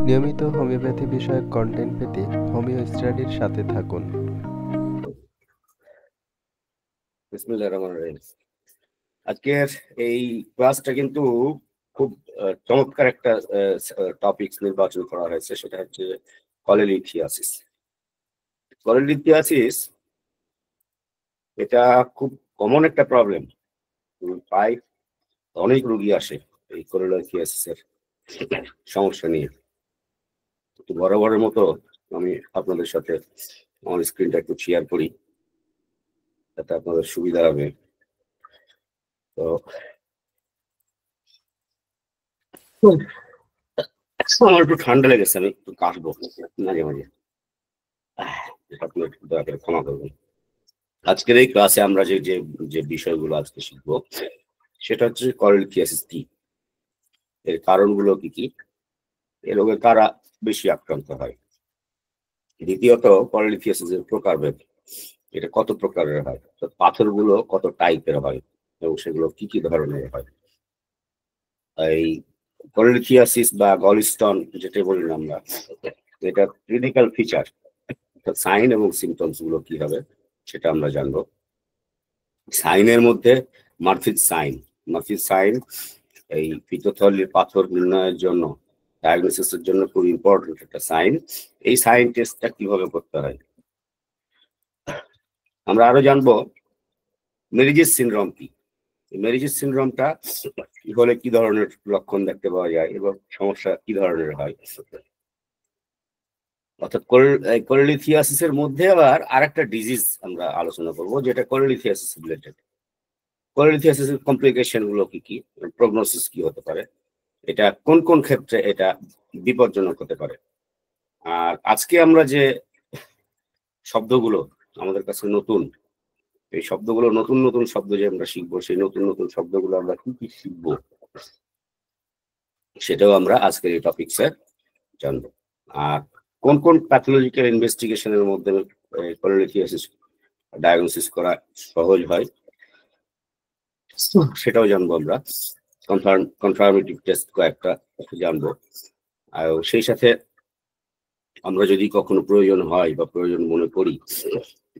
নিয়মিত হোমিওপ্যাথি বিষয়ক কন্টেন্ট পেতে হোমিও স্টাডির সাথে থাকুন। বিসমিল্লাহির রহমানির রহিম। আজকের এই ক্লাসটা কিন্তু খুব চমৎকার একটা টপিক নির্বাচন করা হয়েছে, সেটা হচ্ছে কলেলিথিয়াসিস। কলেলিথিয়াসিস এটা খুব কমন একটা প্রবলেম। প্রায় অনেক রোগী আসে এই কলেলিথিয়াসিসের সমস্যা নিয়ে। তো বরাবরের মতো আমি আপনাদের সাথে আমার স্ক্রিনটা একটু শেয়ার করি, যাতে আপনাদের সুবিধা হবে। তো আমার একটু ঠান্ডা লেগেছে, আমি একটু কাশবো মাঝে মাঝে, আপনি একটু দয়া করে ক্ষমা করবেন। আজকের এই ক্লাসে আমরা যে যে বিষয়গুলো আজকে শিখবো সেটা হচ্ছে কলেলিথিয়াসিস কি, এর কারণগুলো কি কি, এ রোগে কারা বেশি আক্রান্ত হয়, দ্বিতীয়ত কলেলিথিয়াসিসের প্রকারভেদ, এটা কত প্রকারের হয়, তো পাথরগুলো কত টাইপের হয় এবং সেগুলো কি কি ধরনের হয়। এই কলেলিথিয়াসিস বা গলস্টোন যেটা বলি আমরা, এটা ক্লিনিক্যাল ফিচার, সাইন এবং সিমটমস গুলো কি হবে সেটা আমরা জানবো। সাইনের মধ্যে মারফিস সাইন, মারফিস সাইন এই পিত্তথলির পাথর নির্ণয়ের জন্য, ডায়াগনোসিসের জন্য খুব ইম্পর্টেন্ট একটা সাইন। এই সাইন টেস্টটা কিভাবে করতে হয়। আমরা আরো জানবো মেরিজিস সিনড্রোম কি, মেরিজিস সিনড্রোমটা হলে কি ধরনের লক্ষণ দেখতে পাওয়া যায় এবং সমস্যা কি ধরনের হয়। অর্থাৎ কলেলিথিয়াসিসের মধ্যে আবার আরেকটা ডিজিজ আমরা আলোচনা করব, যেটা কলেলিথিয়াসিস রিলেটেড। কলেলিথিয়াসিসের কমপ্লিকেশন গুলো কি কি, প্রগনোসিস কি হতে পারে, এটা কোন কোন ক্ষেত্রে এটা বিপজ্জনক হতে পারে। আর আজকে আমরা যে শব্দগুলো আমাদের কাছে নতুন, এই শব্দগুলো নতুন নতুন শব্দ যে আমরা শিখবো, সেই নতুন নতুন শব্দগুলো আমরা কি কি শিখবো সেটাও আমরা আজকের এই টপিকসে জানবো। আর কোন কোন প্যাথোলজিক্যাল ইনভেস্টিগেশনের মধ্যে কলেলিথিয়াসিস ডায়াগনোসিস করা সহজ হয় সেটাও জানবো আমরা। কনফার্মেটিভ টেস্ট কয়েকটা জানবো। আর সেই সাথে আমরা যদি কখনো প্রয়োজন হয় বা প্রয়োজন মনে করি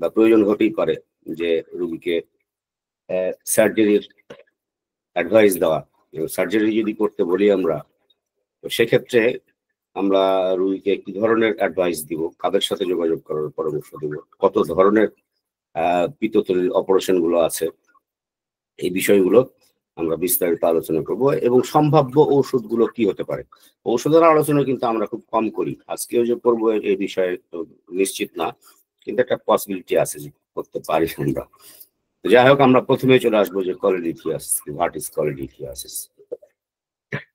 বা প্রয়োজন হতেই পারে যে রোগীকে সার্জারির অ্যাডভাইস দেওয়া, সার্জারি যদি করতে বলি আমরা, তো সেক্ষেত্রে আমরা রোগীকে কি ধরনের অ্যাডভাইস দিব, কাদের সাথে যোগাযোগ করার পরামর্শ দিব, কত ধরনের পিত্তথলির অপারেশন গুলো আছে, এই বিষয়গুলো আমরা বিস্তারিত আলোচনা করব। এবং সম্ভাব্য ঔষধগুলো কি হতে পারে, ঔষধের আলোচনা কিন্তু আমরা খুব কম করি। আজকেও যে করবো এই বিষয়ে নিশ্চিত না, কিন্তু একটা পসিবিলিটি আছে যে করতে পারি আমরা। যাই হোক, আমরা প্রথমে চলে আসবো যে কলেলিথিয়াসিস, হোয়াট ইজ কলেলিথিয়াসিস।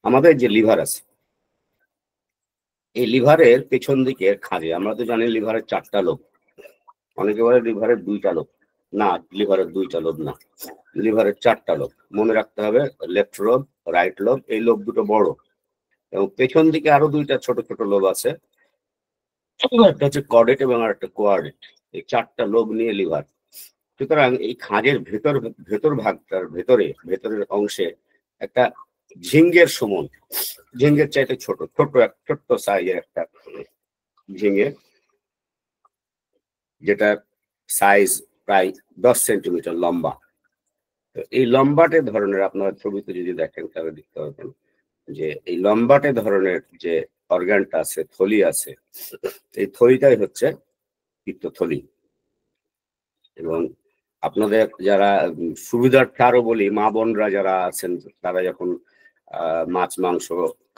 আমাদের যে লিভার আছে, এই লিভারের পেছন দিকে খাঁজে, আমরা তো জানি লিভারের 4টা লোব, অনেকে বলে লিভারের 2টা লোব, না লিভারের 2টা লোব না, লিভারের 4টা লোব। মনে রাখতে হবে লেফট লোব, রাইট লোব, এই লোব দুটো বড় এবং পেছন দিকে আরো 2টা ছোট ছোট লোব আছে, একটা হচ্ছে কর্ডেট এবং আরেকটা কোয়ার্ডেট। এই 4টা লোব নিয়ে লিভার। সুতরাং এই খাঁজের ভেতর ভাগটার ভেতরের অংশে একটা ঝিঙ্গের সমান, ঝিঙ্গের চাইতে ছোট ছোট্ট সাইজের একটা ঝিঙ্গে, যেটা সাইজ প্রায় 10 সেন্টিমিটার লম্বা। তো এই লম্বাটে ধরনের, আপনারা ছবিতে যদি দেখেন তাহলে দেখতে পাবেন যে এই লম্বাটে ধরনের যে অর্গানটা আছে, থলি আছে, এই থলিটাই হচ্ছে পিত্তথলি। এবং আপনাদের যারা সুবিধার্থে আরো বলি, মা বোনরা যারা আছেন তারা যখন মাছ মাংস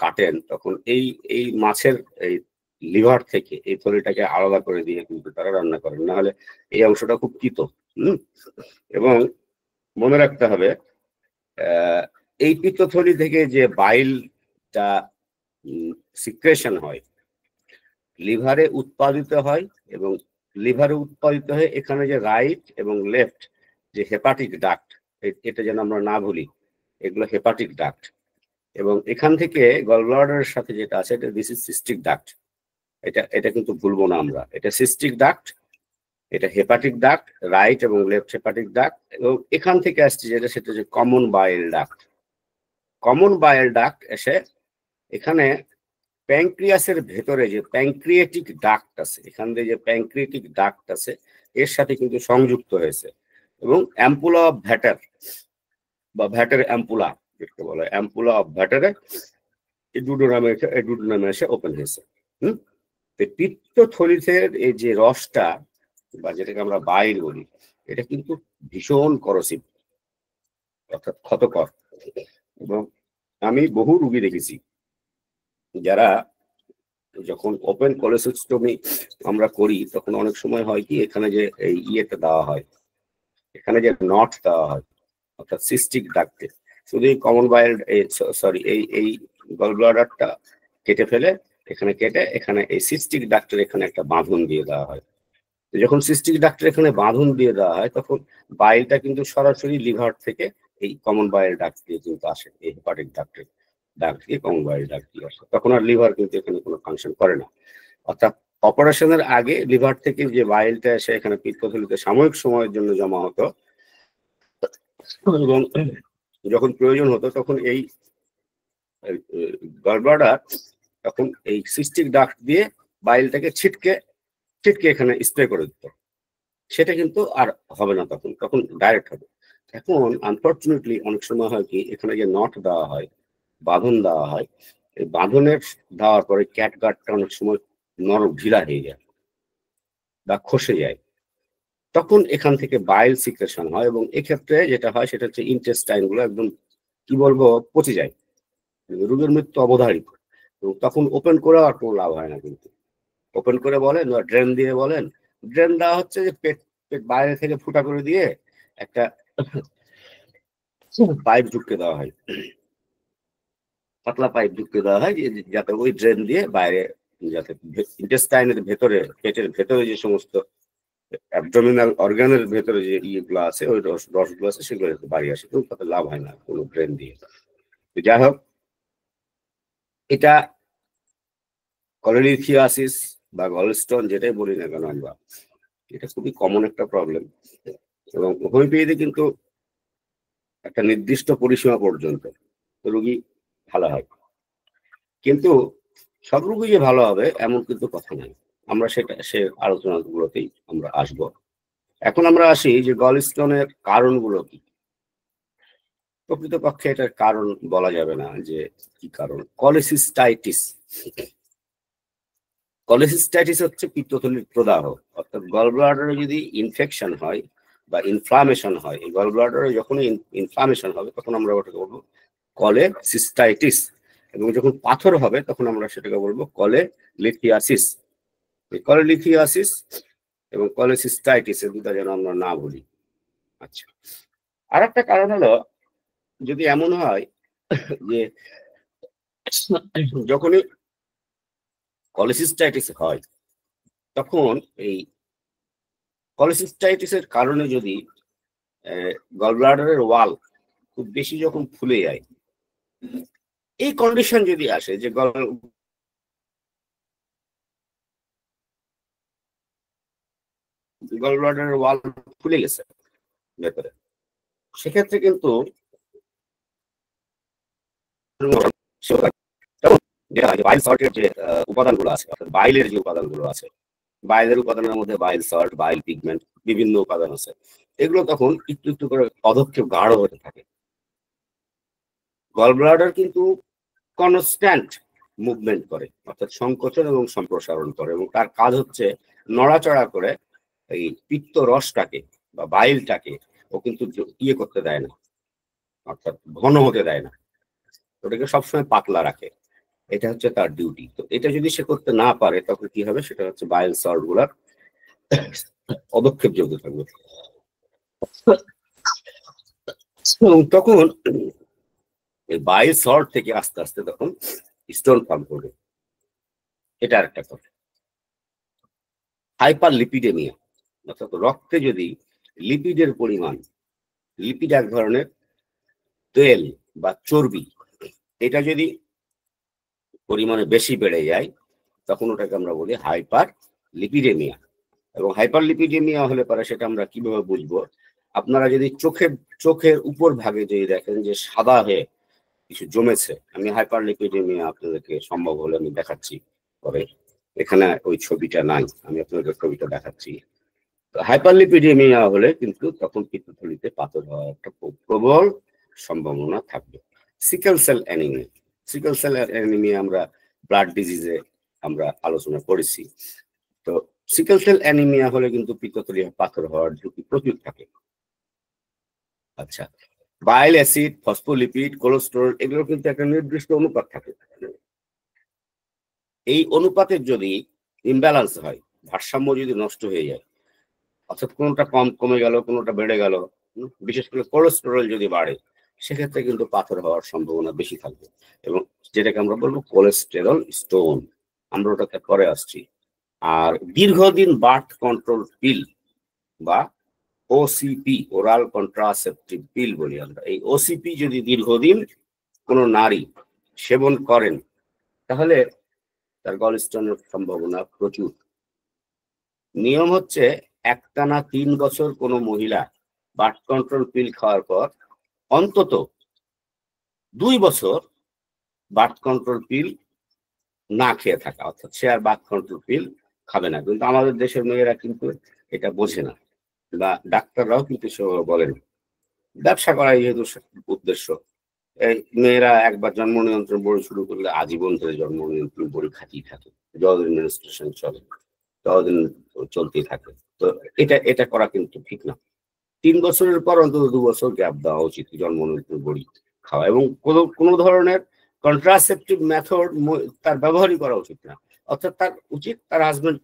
কাটেন, তখন এই এই মাছের এই লিভার থেকে এই থলিটাকে আলাদা করে দিয়ে কিন্তু তারা রান্না করেন, না হলে এই অংশটা খুব তিতো। এবং মনে রাখতে হবে এই পিত্তথলি থেকে যে বাইলটা সিক্রেশন হয়, লিভারে উৎপাদিত হয়, এবং লিভারে উৎপাদিত হয়ে এখানে যে রাইট এবং লেফট যে হেপাটিক ডাক্ট, এটা যেন আমরা না ভুলি, এগুলো হেপাটিক ডাক্ট। এবং এখান থেকে গলব্লাডারের সাথে যেটা আছে, এটা দিস ইজ সিস্টিক ডাক্ট। এটা কিন্তু ভুলবো না আমরা, এটা সিস্টিক ডাক্ট, এটা হেপাটিক ডাক্ট, রাইট এবং লেফট হেপাটিক ডাক্ট। এবং এখান থেকে আসছে যেটা, সেটা হচ্ছে কমন বাইল ডাক্ট। কমন বাইল ডাক্ট এসে এখানে প্যানক্রিয়াসের ভেতরে যে প্যানক্রিয়েটিক ডাক্ট আছে, এখান দিয়ে যে প্যানক্রিয়েটিক ডাক্ট আছে এর সাথে কিন্তু সংযুক্ত হয়েছে, এবং অ্যাম্পুলা অফ ভ্যাটার বা ভ্যাটার অ্যাম্পুলা যেটাকে বলে অ্যাম্পুলা অফ ভ্যাটারে ডুডোনামে এসে ওপেন হয়েছে। পিত্তথলিতে এই যে রসটা বা যেটাকে আমরা বাইল বলি, এটা কিন্তু ভীষণ করসিভ, অর্থাৎ ক্ষতকর। এবং আমি বহু রুগী দেখেছি যারা যখন ওপেন কোলেসিস্টমি আমরা করি তখন অনেক সময় হয় কি, এখানে যে এই ইয়েটা দেওয়া হয়, এখানে যে নট দেওয়া হয় অর্থাৎ সিস্টিক ডাক্টে, শুধু এই কমন বাইল সরি এই গল ব্লাডারটা কেটে ফেলে, এখানে কেটে এখানে এই সিস্টিক ডাক্টের এখানে একটা বাঁধন দিয়ে দেওয়া হয়। যখন সিস্টিক ডাক্টের এখানে বাঁধন দিয়ে দেওয়া হয় তখন বাইলটা কিন্তু সরাসরি লিভার থেকে এই কমন বাইল ডাক্ট দিয়ে কিন্তু আসে, এই হেপাটিক ডাক্টের ডাক্ট দিয়ে কমন বাইল ডাক্ট দিয়ে আসে, তখন আর লিভার কিন্তু এখানে কোনো ফাংশন করে না। অর্থাৎ অপারেশনের আগে লিভার থেকে যে বাইলটা এসে এখানে পিত্তথলিতে সাময়িক সময়ের জন্য জমা হতো, এবং যখন প্রয়োজন হতো তখন এই গলব্লাডার তখন এই সিস্টিক ডাক্ট দিয়ে বাইলটাকে ছিটকে এখানে স্প্রে করে দিত, সেটা কিন্তু আর হবে না, তখন তখন ডাইরেক্ট হবে। এখন আনফর্চুনেটলি অনেক সময় হয় কি, এখানে যে নট দেওয়া হয়, বাঁধন দেওয়া হয়, এই বাঁধনের দেওয়ার পরে ক্যাটগাটটা অনেক সময় নরম ঢিলা হয়ে যায় বা খসে যায়, তখন এখান থেকে বাইল সিক্রেশন হয়, এবং এক্ষেত্রে যেটা হয় সেটা হচ্ছে ইন্টেস্টাইন গুলো একদম কি বলবো পচে যায়, রোগের মৃত্যু অবধারিত। তখন ওপেন করে আর কোনো লাভ হয় না, কিন্তু ওপেন করে বলেন বা ড্রেন দিয়ে বলেন, ড্রেন দেওয়া হচ্ছে যে পেট বাইরে থেকে ফুটা করে দিয়ে একটা পাইপ ঢুকতে দেওয়া হয়, পাতলা পাইপ ঢুকতে দেওয়া হয় যাতে ওই ড্রেন দিয়ে বাইরে, যাতে ইন্টেস্টাইনের ভেতরে পেটের ভেতরে যে সমস্ত অ্যাবডোমিনাল অর্গানের ভেতরে যে ইয়েগুলো আছে, ওই রসগুলো আছে, সেগুলো যাতে বাইরে আসে, কিন্তু তাতে লাভ হয় না কোনো ড্রেন দিয়ে। যাই হোক, এটা কলোলিথিয়াসিস বা গলস্টোন যেটাই বলি না কেন আমরা, এটা খুবই কমন একটা প্রবলেম, এবং হোমিওপ্যাথিতে কিন্তু একটা নির্দিষ্ট পরিসীমা পর্যন্ত রোগী ভালো হয়, কিন্তু সব রোগী যে ভালো হবে এমন কিন্তু কথা নাই। আমরা সে আলোচনাগুলোতেই আমরা আসব। এখন আমরা আসি যে গলস্টোনের কারণগুলো কি। প্রকৃতপক্ষে এটার কারণ বলা যাবে না যে কি কারণ। কলেসিস্টাইটিস হচ্ছে পিত্তথলির প্রদাহ, অর্থাৎ গল ব্লাডারে যদি ইনফেকশন হয় বা ইনফ্লামেশন হয়, এই গল ব্লাডারে যখন ইনফ্লামেশন হবে তখন আমরা ওটাকে বলবো কলেসিস্টাইটিস, এবং যখন পাথর হবে তখন আমরা সেটাকে বলবো কলেলিথিয়াসিস। কলেলিথিয়াসিস এবং কলেসিস্টাইটিস এর দুটা যেন আমরা না বলি। আচ্ছা, আর একটা কারণ হলো যদি এমন হয় যে যখনই কলেসিস্টাইটিস হয় তখন এই কলেসিস্টাইটিসের কারণে যদি গলব্লাডারের ওয়াল খুব বেশি যখন ফুলে যায়, এই কন্ডিশন যদি আসে যে গলব্লাডারের ওয়াল ফুলে গেছে ভেতরে, সেক্ষেত্রে কিন্তু বাইল সল্টের যে উপাদানগুলো আছে, অর্থাৎ বাইলের যে উপাদানগুলো আছে, বাইলের উপাদানের মধ্যে বাইল সল্ট, বাইল পিগমেন্ট, বিভিন্ন উপাদান আছে, এগুলো তখন একটু একটু করে পদক্ষেপ গাঢ় হতে থাকে। গলব্লাডার কিন্তু কনস্ট্যান্ট মুভমেন্ট করে, অর্থাৎ সংকোচন এবং সম্প্রসারণ করে, এবং তার কাজ হচ্ছে নড়াচড়া করে এই পিত্ত রসটাকে বা বাইলটাকে ও কিন্তু ইয়ে করতে দেয় না, অর্থাৎ ঘন হতে দেয় না, ওটাকে সবসময় পাতলা রাখে। এটা হচ্ছে তার ডিউটি। তো এটা যদি সে করতে না পারে তখন কি হবে, সেটা হচ্ছে বাইল সল্ট গুলার পদক্ষেপ যোগ্য থাকবে, এবং তখন এই বাইল সল্ট থেকে আস্তে আস্তে তখন স্টোন ফর্ম করবে। এটা আরেকটা কথা। হাইপার লিপিডেমিয়া, অর্থাৎ রক্তে যদি লিপিডের পরিমাণ, লিপিড এক ধরনের তেল বা চর্বি, এটা যদি পরিমাণে বেশি বেড়ে যায় তখন ওটাকে আমরা বলি হাইপার লিপিডেমিয়া। এবং হাইপার লিপিডেমিয়া হলে পরে সেটা আমরা কিভাবে বুঝবো, আপনারা যদি চোখের উপর ভাগে যদি দেখেন যে সাদা হয়ে কিছু জমেছে। আমি হাইপারলিপিডেমিয়া আপনাদেরকে সম্ভব হলে আমি দেখাচ্ছি পরে। এখানে ওই ছবিটা নাই, আমি আপনাদের ছবিটা দেখাচ্ছি। হাইপারলিপিডেমিয়া হলে কিন্তু তখন পিত্তথলিতে পাথর হওয়ার একটা প্রবল সম্ভাবনা থাকবে। Sickle cell anaemia, sickle cell anaemia আমরা ব্লাড ডিজিজে আমরা আলোচনা করেছি। তো সিকেল সেল অ্যানিমিয়া হলে কিন্তু পিত্তথলি পাথর হওয়ার ঝুঁকি প্রচুর থাকে। আচ্ছা, বাইল অ্যাসিড, ফসফোলিপিড, কোলেস্টেরল এগুলো কিন্তু একটা নির্দিষ্ট অনুপাত থাকে। এই অনুপাতের যদি ইমব্যালেন্স হয়, ভারসাম্য যদি নষ্ট হয়ে যায়, অর্থাৎ কোনোটা কমে গেল, কোনোটা বেড়ে গেল, বিশেষ করে কোলেস্টেরল যদি বাড়ে, সেক্ষেত্রে কিন্তু পাথর হওয়ার সম্ভাবনা বেশি থাকবে, এবং যেটাকে আমরা বলবো কোলেস্টেরল স্টোন, আমরা ওটাতে পরে আসছি। আর দীর্ঘদিন বার্থ কন্ট্রোল পিল বা ওসিপি, ওরাল কন্ট্রাসেপটিভ পিল বলি আমরা, এই ওসিপি যদি দীর্ঘদিন কোনো নারী সেবন করেন, তাহলে তার গলস্টোনের সম্ভাবনা প্রচুর। নিয়ম হচ্ছে একটানা 3 বছর কোনো মহিলা বার্থ কন্ট্রোল পিল খাওয়ার পর অন্তত 2 বছর বার্থ কন্ট্রোল পিল না খেয়ে থাকা, অর্থাৎ সে আর বার্থ কন্ট্রোল পিল খাবে না। কিন্তু আমাদের দেশের মেয়েরা কিন্তু এটা বোঝে না, বা ডাক্তাররাও কিন্তু বলেন, ব্যবসা করাই যেহেতু উদ্দেশ্য, এই মেয়েরা একবার জন্ম নিয়ন্ত্রণ বড়ি শুরু করলে আজীবন ধরে জন্ম নিয়ন্ত্রণ বড়ি খাতেই থাকে, যতদিন মেনস্ট্রুয়েশন চলে ততদিন চলতেই থাকে। তো এটা করা কিন্তু ঠিক না। 3 বছরের পর অন্তত 2 বছর গ্যাপ দেওয়া উচিত জন্ম নিয়ন্ত্রণ বড়ি খাওয়া, এবং কোনো ধরনের কন্ট্রাসেপটিভ মেথড তার ব্যবহারই করা উচিত না। অর্থাৎ তার উচিত তার হাজবেন্ড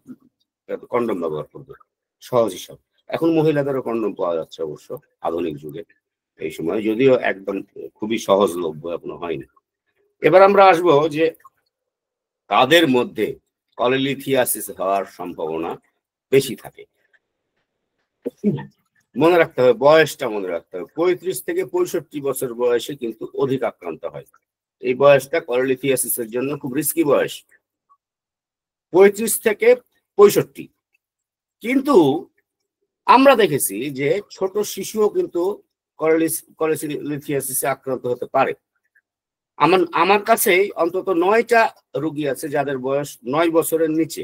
কন্ডম ব্যবহার করবে, সহজ হিসাব। এখন মহিলাদেরও কন্ডম পাওয়া যাচ্ছে অবশ্য আধুনিক যুগে, এই সময়, যদিও একদম খুবই সহজলভ্য এখনো হয়নি। এবার আমরা আসবো যে তাদের মধ্যে কলেলিথিয়াসিস হওয়ার সম্ভাবনা বেশি থাকে। মনে রাখতে হবে, বয়সটা মনে রাখতে হবে, 35 থেকে 65 বছর বয়সে কিন্তু অধিক আক্রান্ত হয়। এই বয়সটা কলেলিথিয়াসিসের জন্য খুব রিস্কি বয়স, 35 থেকে 65। কিন্তু আমরা দেখেছি যে ছোট শিশুও কিন্তু কলেলিথিয়াসিসে আক্রান্ত হতে পারে। আমার কাছে অন্তত 9টা রোগী আছে যাদের বয়স 9 বছরের নিচে,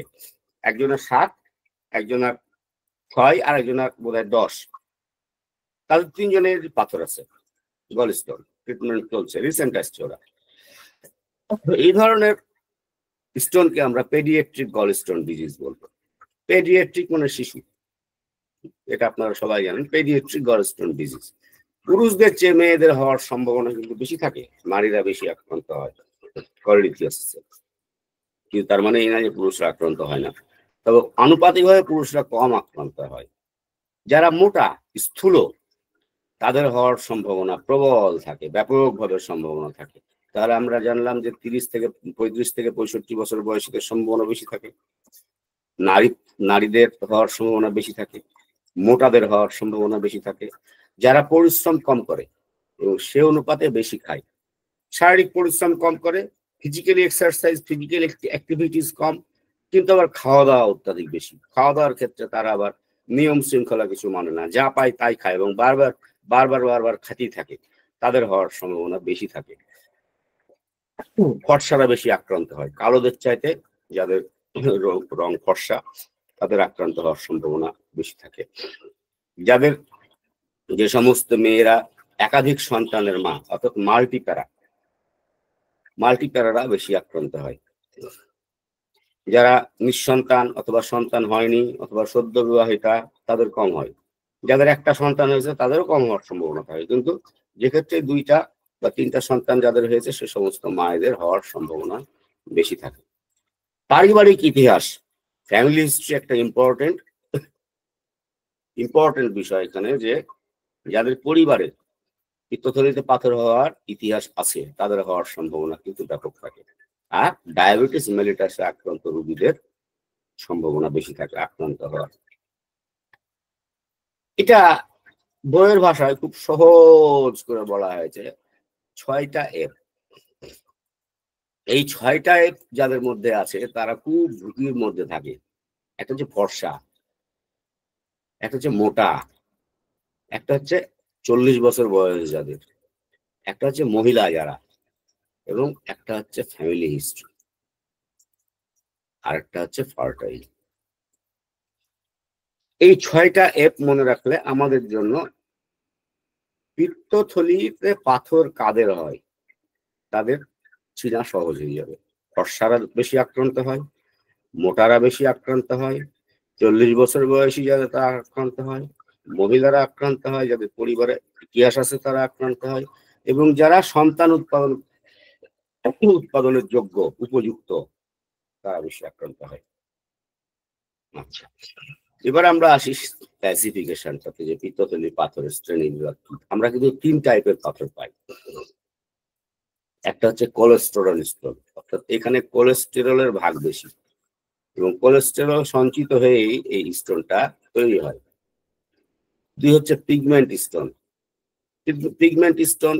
একজনের 7, একজনের 6, আর একজনের বোধহয় 10। তাদের 3 জনের পাথর আছে, গলস্টোন, ট্রিটমেন্ট চলছে, রিসেন্ট আসছে ওরা। এই ধরনের স্টোনকে আমরা পেডিয়াট্রিক গলস্টোন ডিজিজ বলবো। পেডিয়াট্রিক মানে শিশু, এটা আপনারা সবাই জানেন, পেডিয়াট্রিক গলস্টোন ডিজিজ। পুরুষদের চেয়ে মেয়েদের হওয়ার সম্ভাবনা কিন্তু বেশি থাকে, নারীরা বেশি আক্রান্ত হয় কলেলিথিয়াসিসে। কিন্তু তার মানে এই না যে পুরুষরা আক্রান্ত হয় না, তবে আনুপাতিকভাবে পুরুষরা কম আক্রান্ত হয়। যারা মোটা স্থূল তাদের হওয়ার সম্ভাবনা প্রবল থাকে, ব্যাপকভাবে সম্ভাবনা থাকে। তাহলে আমরা জানলাম যে 35 থেকে 65 বছর বয়সীদের সম্ভাবনা বেশি থাকে, নারীদের হওয়ার সম্ভাবনা বেশি থাকে, মোটাদের হওয়ার সম্ভাবনা বেশি থাকে। যারা পরিশ্রম কম করে এবং সে অনুপাতে বেশি খায়, শারীরিক পরিশ্রম কম করে, ফিজিক্যালি এক্সারসাইজ, ফিজিক্যাল অ্যাক্টিভিটিস কম, কিন্তু আবার খাওয়া দাওয়া অত্যাধিক বেশি। খাওয়া দাওয়ার ক্ষেত্রে তারা আবার নিয়ম শৃঙ্খলা কিছু মানে না, যা পায় তাই খায় এবং বারবার বারবার বারবার খাতেই থাকে, তাদের হওয়ার সম্ভাবনা বেশি থাকে। ফর্সারা বেশি আক্রান্ত হয়, কালোদের চাইতে যাদের রং ফর্সা তাদের আক্রান্ত হওয়ার সম্ভাবনা বেশি থাকে। যাদের, যে সমস্ত মেয়েরা একাধিক সন্তানের মা, অর্থাৎ মাল্টিপ্যারারা বেশি আক্রান্ত হয়। যারা নিঃসন্তান অথবা সন্তান হয়নি অথবা সদ্য বিবাহিতা তাদের কম হয়। যাদের একটা সন্তান হয়েছে তাদেরও কম হওয়ার সম্ভাবনা থাকে, কিন্তু যেক্ষেত্রে 2টা বা 3টা সন্তান যাদের হয়েছে সে সমস্ত মায়েদের হওয়ার সম্ভাবনা বেশি থাকে। পারিবারিক ইতিহাস, ফ্যামিলি হিস্ট্রি একটা ইম্পর্টেন্ট বিষয় এখানে, যে যাদের পরিবারে পিত্তথলিতে পাথর হওয়ার ইতিহাস আছে তাদের হওয়ার সম্ভাবনা কিন্তু ব্যাপক থাকে। আর ডায়াবেটিস মেলিটাসে আক্রান্ত রোগীদের সম্ভাবনা বেশি থাকে আক্রান্ত হওয়ার। এটা বইয়ের ভাষায় খুব সহজ করে বলা হয়েছে 6টা এফ। এই 6টা এফ যাদের মধ্যে আছে তারা খুব ঝুঁকির মধ্যে থাকে। একটা হচ্ছে ফর্সা, একটা হচ্ছে মোটা, একটা হচ্ছে 40 বছর বয়স যাদের, একটা হচ্ছে মহিলা যারা, এবং একটা হচ্ছে ফ্যামিলি হিস্ট্রি, আরেকটা হচ্ছে ফার্টাইল। এই 6টা এফ মনে রাখলে আমাদের জন্য পিত্তথলিতে পাথর কাদের হয় তাদের চিনা সহজ হয়ে যাবে। ফর্সারা বেশি আক্রান্ত হয়, মোটারা বেশি আক্রান্ত হয়, 40 বছর বয়সী যাদের তারা আক্রান্ত হয়, মহিলারা আক্রান্ত হয়, যাদের পরিবারে ইতিহাস আছে তারা আক্রান্ত হয়, এবং যারা সন্তান উৎপাদনের যোগ্য উপযুক্ত তারা বেশি আক্রান্ত হয়। আচ্ছা, এবার আমরা আসি ক্লাসিফিকেশনটাতে, যে পিত্তথলি পাথরের শ্রেণী বিভাগ। আমরা কিন্তু 3 টাইপের পাথর পাই। একটা হচ্ছে কোলেস্টেরল স্টোন, অর্থাৎ এখানে কোলেস্টেরলের ভাগ বেশি এবং কোলেস্টেরল সঞ্চিত হয়েই এই স্টোনটা তৈরি হয়। 2 হচ্ছে পিগমেন্ট স্টোন। কিন্তু পিগমেন্ট স্টোন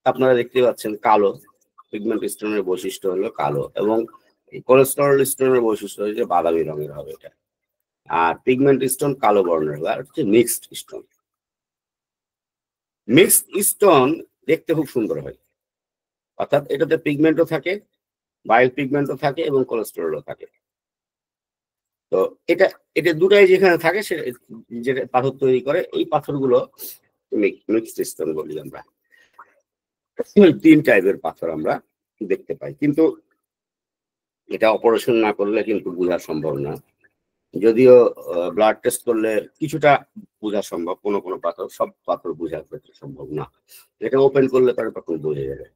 আপনারা দেখতে পাচ্ছেন কালো। পিগমেন্ট স্টোনের বৈশিষ্ট্য হলো কালো, এবং কোলেস্টেরল স্টোনের বৈশিষ্ট্য হচ্ছে বাদামি রঙের হবে এটা। আর পিগমেন্ট স্টোন কালো বর্ণের হবে। আর হচ্ছে মিক্সড স্টোন। মিক্সড স্টোন দেখতে খুব সুন্দর হয়, অর্থাৎ এটাতে পিগমেন্টও থাকে, বায়ো পিগমেন্টও থাকে এবং কোলেস্টেরলও থাকে। তো এটা এটা দুটাই যেখানে থাকে সে যেটা পাথর তৈরি করে, এই পাথরগুলো মিক্সড স্টোন বলি আমরা। 3 টাইপের পাথর আমরা দেখতে পাই, কিন্তু এটা অপারেশন না করলে কিন্তু বোঝা সম্ভব না। যদিও ব্লাড টেস্ট করলে কিছুটা বোঝা সম্ভব, কোনো কোনো পাথর, সব পাথর বোঝা সম্ভব না। এটা ওপেন করলে তার তখন বোঝা যাবে।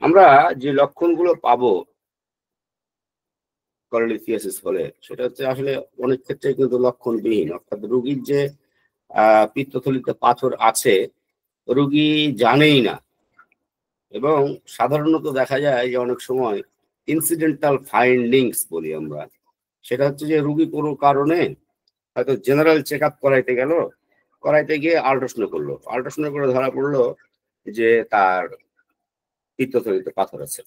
আমরা যে লক্ষণগুলো পাবো কোলিথিয়াসিস হলে, সেটা হচ্ছে আসলে অনেক ক্ষেত্রে কিন্তু লক্ষণবিহীন, অর্থাৎ রোগীর যে পিত্তথলিতে পাথর আছে রোগী জানেই না, এবং সাধারণত দেখা যায় যে অনেক সময় ইনসিডেন্টাল ফাইন্ডিংস বলি আমরা, সেটা হচ্ছে যে রোগী কোনো কারণে হয়তো জেনারেল চেক আপ করাইতে গিয়ে আল্ট্রাসাউন্ড করলো, আল্ট্রাসাউন্ড করে ধরা পড়লো যে তার পিত্তথলিতে পাথর আছে।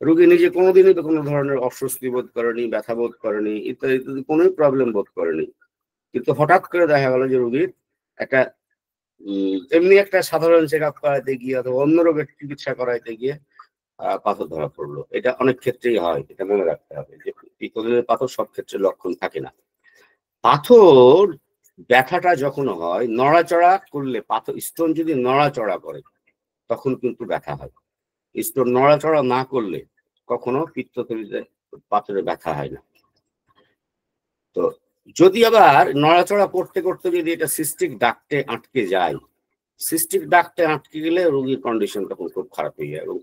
রোগী নিজে কোনোদিনই তো কোনো ধরনের অস্বস্তি বোধ করেনি, ব্যথা বোধ করেনি, ইত্যাদি ইত্যাদি কোনো প্রবলেম বোধ করেনি, কিন্তু হঠাৎ করে দেখা গেল যে রোগীর একটা এমনি একটা সাধারণ চেক আপ করাইতে গিয়ে অথবা অন্য রোগের চিকিৎসা করাইতে গিয়ে পাথর ধরা পড়লো। এটা অনেক ক্ষেত্রেই হয়, এটা মনে রাখতে হবে যে পিত্তথলির পাথর সব ক্ষেত্রে লক্ষণ থাকে না। পাথর ব্যথাটা যখন হয়, নড়াচড়া করলে, পাথর স্টোন যদি নড়াচড়া করে তখন কিন্তু ব্যথা হয়। স্টোন নড়াচড়া না করলে কখনো পিত্তথলিতে পাথরে ব্যথা হয় না। তো যদি আবার নড়াচড়া করতে করতে যদি এটা সিস্টিক ডাক্টে আটকে যায়, সিস্টিক ডাক্টে আটকে গেলে রোগীর কন্ডিশন তখন খুব খারাপ হয়ে যায় এবং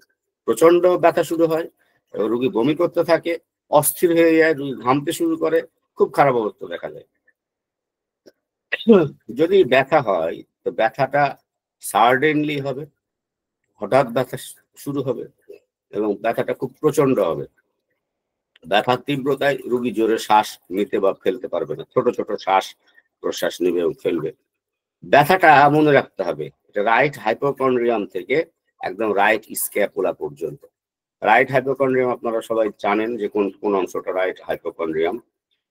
প্রচন্ড ব্যথা শুরু হয়, রোগী বমি করতে থাকে, অস্থির হয়ে যায়, রোগী ঘামতে শুরু করে, খুব খারাপ অবস্থা দেখা যায়। যদি ব্যথা হয় তো ব্যথাটা সাডেনলি হবে, হঠাৎ ব্যথা শুরু হবে এবং ব্যথাটা খুব প্রচন্ড হবে। ব্যথার তীব্রতায় রোগী জোরে শ্বাস নিতে বা ফেলতে পারবে না, ছোট ছোট শ্বাস প্রশ্বাস নেবে এবং ফেলবে। ব্যথাটা মনে রাখতে হবে, এটা রাইট হাইপোকন্ড্রিয়াম থেকে একদম রাইট স্ক্যাপুলা পর্যন্ত। রাইট হাইপোকন্ড্রিয়াম আপনারা সবাই জানেন যে কোন কোন অংশটা রাইট হাইপোকন্ড্রিয়াম,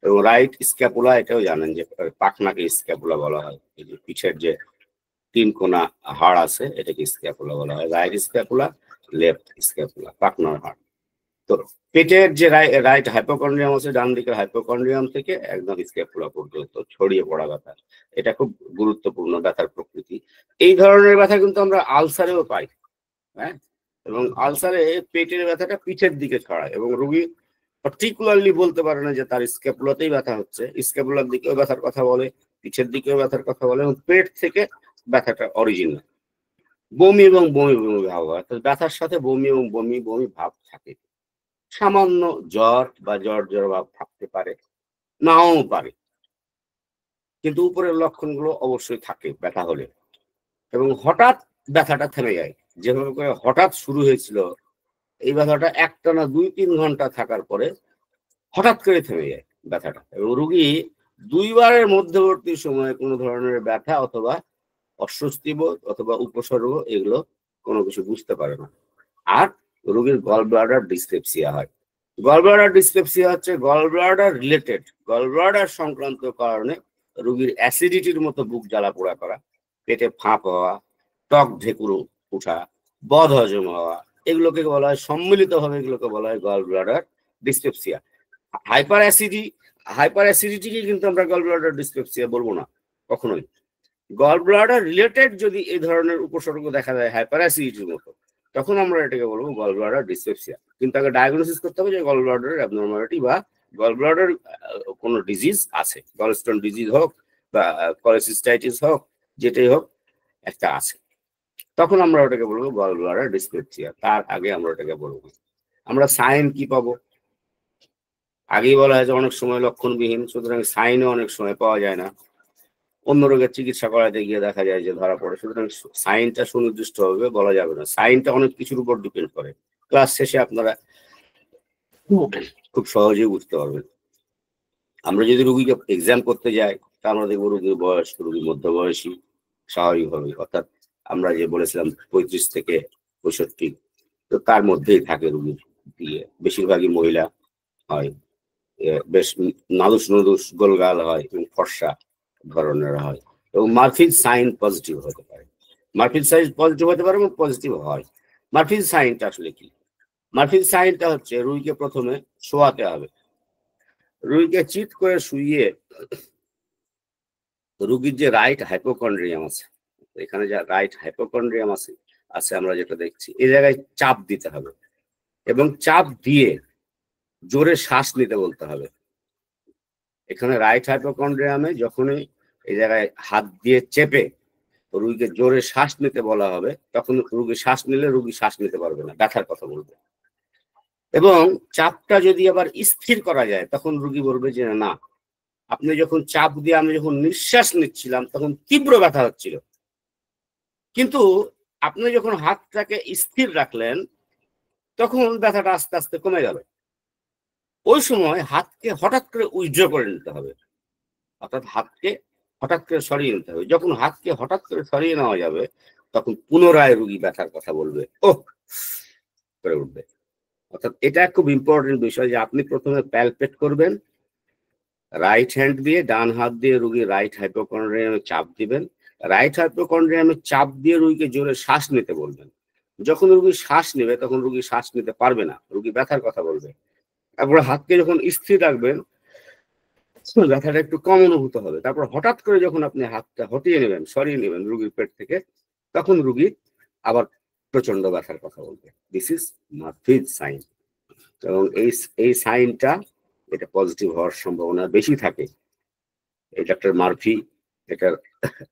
এবং রাইট স্ক্যাপুলা এটাও জানেন যে পাখনাকে স্ক্যাপুলা বলা হয়। এই যে পিছের যে 3 কোনা হাড় আছে এটাকে স্ক্যাপুলা বলা হয়। রাইট স্ক্যাপুলা, লেফট স্ক্যাপুলা, পাখনার হাড়। তো পেটের যে রাইট হাইপোকন্ড্রিয়াম আছে, ডান দিকের হাইপোকন্ড্রিয়াম থেকে একদম স্ক্যাপুলা পর্যন্ত ছড়িয়ে পড়া ব্যথা, এটা খুব গুরুত্বপূর্ণ ব্যথার প্রকৃতি। এই ধরনের ব্যথা কিন্তু আমরা আলসারেও পাই, হ্যাঁ, এবং আলসারে পেটের ব্যথাটা পিঠের দিকে ছড়ায় এবং রোগী পার্টিকুলারলি বলতে পারে না যে তার স্ক্যাপুলাতেই ব্যথা হচ্ছে, স্ক্যাপুলার দিকেও ব্যথার কথা বলে, পিঠের দিকেও ব্যথার কথা বলে, এবং পেট থেকে ব্যথাটা অরিজিনাল। বমি এবং বমি বমি ভাব হয়, ব্যথার সাথে বমি এবং বমি বমি ভাব থাকে। সামান্য জ্বর বা জ্বর ভাব থাকতে পারে, নাও পারে, কিন্তু উপরের লক্ষণগুলো অবশ্যই থাকে ব্যথা হলে। এবং হঠাৎ ব্যথাটা থেমে যায়, যেভাবে করে হঠাৎ শুরু হয়েছিল এই ব্যথাটা একটানা 2-3 ঘন্টা থাকার পরে হঠাৎ করে থেমে যায় ব্যথাটা, এবং রোগী 2 বারের মধ্যবর্তী সময়ে কোনো ধরনের ব্যথা অথবা অস্বস্তি বোধ অথবা উপসর্গ এগুলো কোনো কিছু বুঝতে পারে না। আর রোগীর গল ব্লাডার ডিসপেপসিয়া হয়। গল ব্লাডার ডিসপেপসিয়া হচ্ছে gall bladder related, gall bladder সংক্রান্ত কারণে রোগীর অ্যাসিডিটির মতো বুক জ্বালা পোড়া করা, পেটে ফাঁপ হওয়া, টক ঢেকুর উঠা, বদ হজম হওয়া, এগুলোকে বলা হয় সম্মিলিতভাবে এগুলোকে বলা হয় গল ব্লাডার ডিসপেপসিয়া। হাইপার অ্যাসিডিটিকে কিন্তু আমরা গল ব্লাডার ডিসপেপসিয়া বলবো না কখনোই। গল ব্লাডার রিলেটেড যদি এই ধরনের উপসর্গ দেখা যায় হাইপার অ্যাসিডিটির মতো, তখন আমরা এটাকে বলবো গল ব্লাডার ডিসপেপসিয়া। কিন্তু আগে ডায়াগনোসিস করতে হবে যে গল ব্লাডারের অ্যাবনরমালিটি বা গল ব্লাডার কোনো ডিজিজ আছে, গলস্টোন ডিজিজ হোক বা কলেসিস্টাইটিস হোক, যেটাই হোক একটা আছে, তখন আমরা ওটাকে বলবো গল ব্লাডার ডিসপেপসিয়া। তার আগে আমরা ওটাকে বলবো। আমরা সাইন কি পাবো? আগেই বলা হয় যে অনেক সময় লক্ষণবিহীন, সুতরাং সাইনও অনেক সময় পাওয়া যায় না। অন্য রোগের চিকিৎসা করাতে গিয়ে দেখা যায় যে ধরা পড়ে, সুতরাং সাইনটা সুনির্দিষ্ট ভাবে বলা যাবে না। সাইনটা অনেক কিছুর উপর ডিপেন্ড করে। ক্লাস শেষে আপনারা খুব সহজেই বুঝতে পারবেন। আমরা যদি রুগীকে এক্সাম করতে যাই, তা আমরা দেখবো রুগীর বয়স, রুগী মধ্যবয়সী স্বাভাবিকভাবে, অর্থাৎ আমরা যে বলেছিলাম 35 থেকে 65, তো তার মধ্যেই থাকে রুগীর দিয়ে। বেশিরভাগই মহিলা হয়, বেশ নাদুস নদুস গোলগাল হয় এবং ফর্সা ধরনের হয়, এবং মারফিজ সাইন পজিটিভ হতে পারে। মারফিজ সাইন পজিটিভ হতে পারে এবং পজিটিভ হয়। মারফিজ সাইনটা আসলে কি? মারফিজ সাইনটা হচ্ছে রুগীকে প্রথমে শোয়াতে হবে। রুগীকে চিৎ করে শুইয়ে রুগীর যে রাইট হাইপোকন্ড্রিয়াম আছে, এখানে যা রাইট হাইপোকন্ড্রিয়াম আছে আমরা যেটা দেখছি, এই জায়গায় চাপ দিতে হবে এবং চাপ দিয়ে জোরে শ্বাস নিতে বলতে হবে। এখানে রাইট হাইপোকন্ড্রিয়ামে যখনই এই জায়গায় হাত দিয়ে চেপে রুগীকে জোরে শ্বাস নিতে বলা হবে, তখন রুগী শ্বাস নিলে রুগী শ্বাস নিতে পারবে না, ব্যথার কথা বলবে। এবং চাপটা যদি আবার স্থির করা যায়, তখন রুগী বলবে যে না, আপনি যখন চাপ দিয়ে আমি যখন নিঃশ্বাস নিচ্ছিলাম তখন তীব্র ব্যথা হচ্ছিল, কিন্তু আপনি যখন হাতটাকে স্থির রাখলেন তখন ব্যথাটা আস্তে আস্তে কমে গেল। ওই সময় হাতকে হঠাৎ করে উইথড্র করে নিতে হবে, অর্থাৎ হাতকে হঠাৎ করে সরিয়ে নিতে হবে। যখন হাতকে হঠাৎ করে সরিয়ে নেওয়া যাবে, তখন পুনরায় রুগী ব্যথার কথা বলবে, ও করে উঠবে। অর্থাৎ এটা খুব ইম্পর্টেন্ট বিষয় যে আপনি প্রথমে প্যালপেট করবেন রাইট হ্যান্ড দিয়ে, ডান হাত দিয়ে রুগী রাইট হাইপোকন্ড্রিয়ামে চাপ দিবেন। রাইট হাইপোকন্ড্রিয়ামে চাপ দিয়ে রুগীকে জোরে শ্বাস নিতে বলবেন। যখন রুগী শ্বাস নেবে তখন রুগী শ্বাস নিতে পারবে না, রুগী ব্যথার কথা বলবে। তারপরে হাতকে যখন স্থির রাখবেন, ব্যথাটা একটু কম অনুভূত হবে। তারপর হঠাৎ করে যখন আপনি হাতটা হটিয়ে নেবেন, সরিয়ে নেবেন রুগীর পেট থেকে, তখন রুগী আবার প্রচন্ড ব্যথার কথা বলবে। This is Murphy's sign. এবং এই সাইনটা এটা পজিটিভ হওয়ার সম্ভাবনা বেশি থাকে। এই ডাক্তার মারফি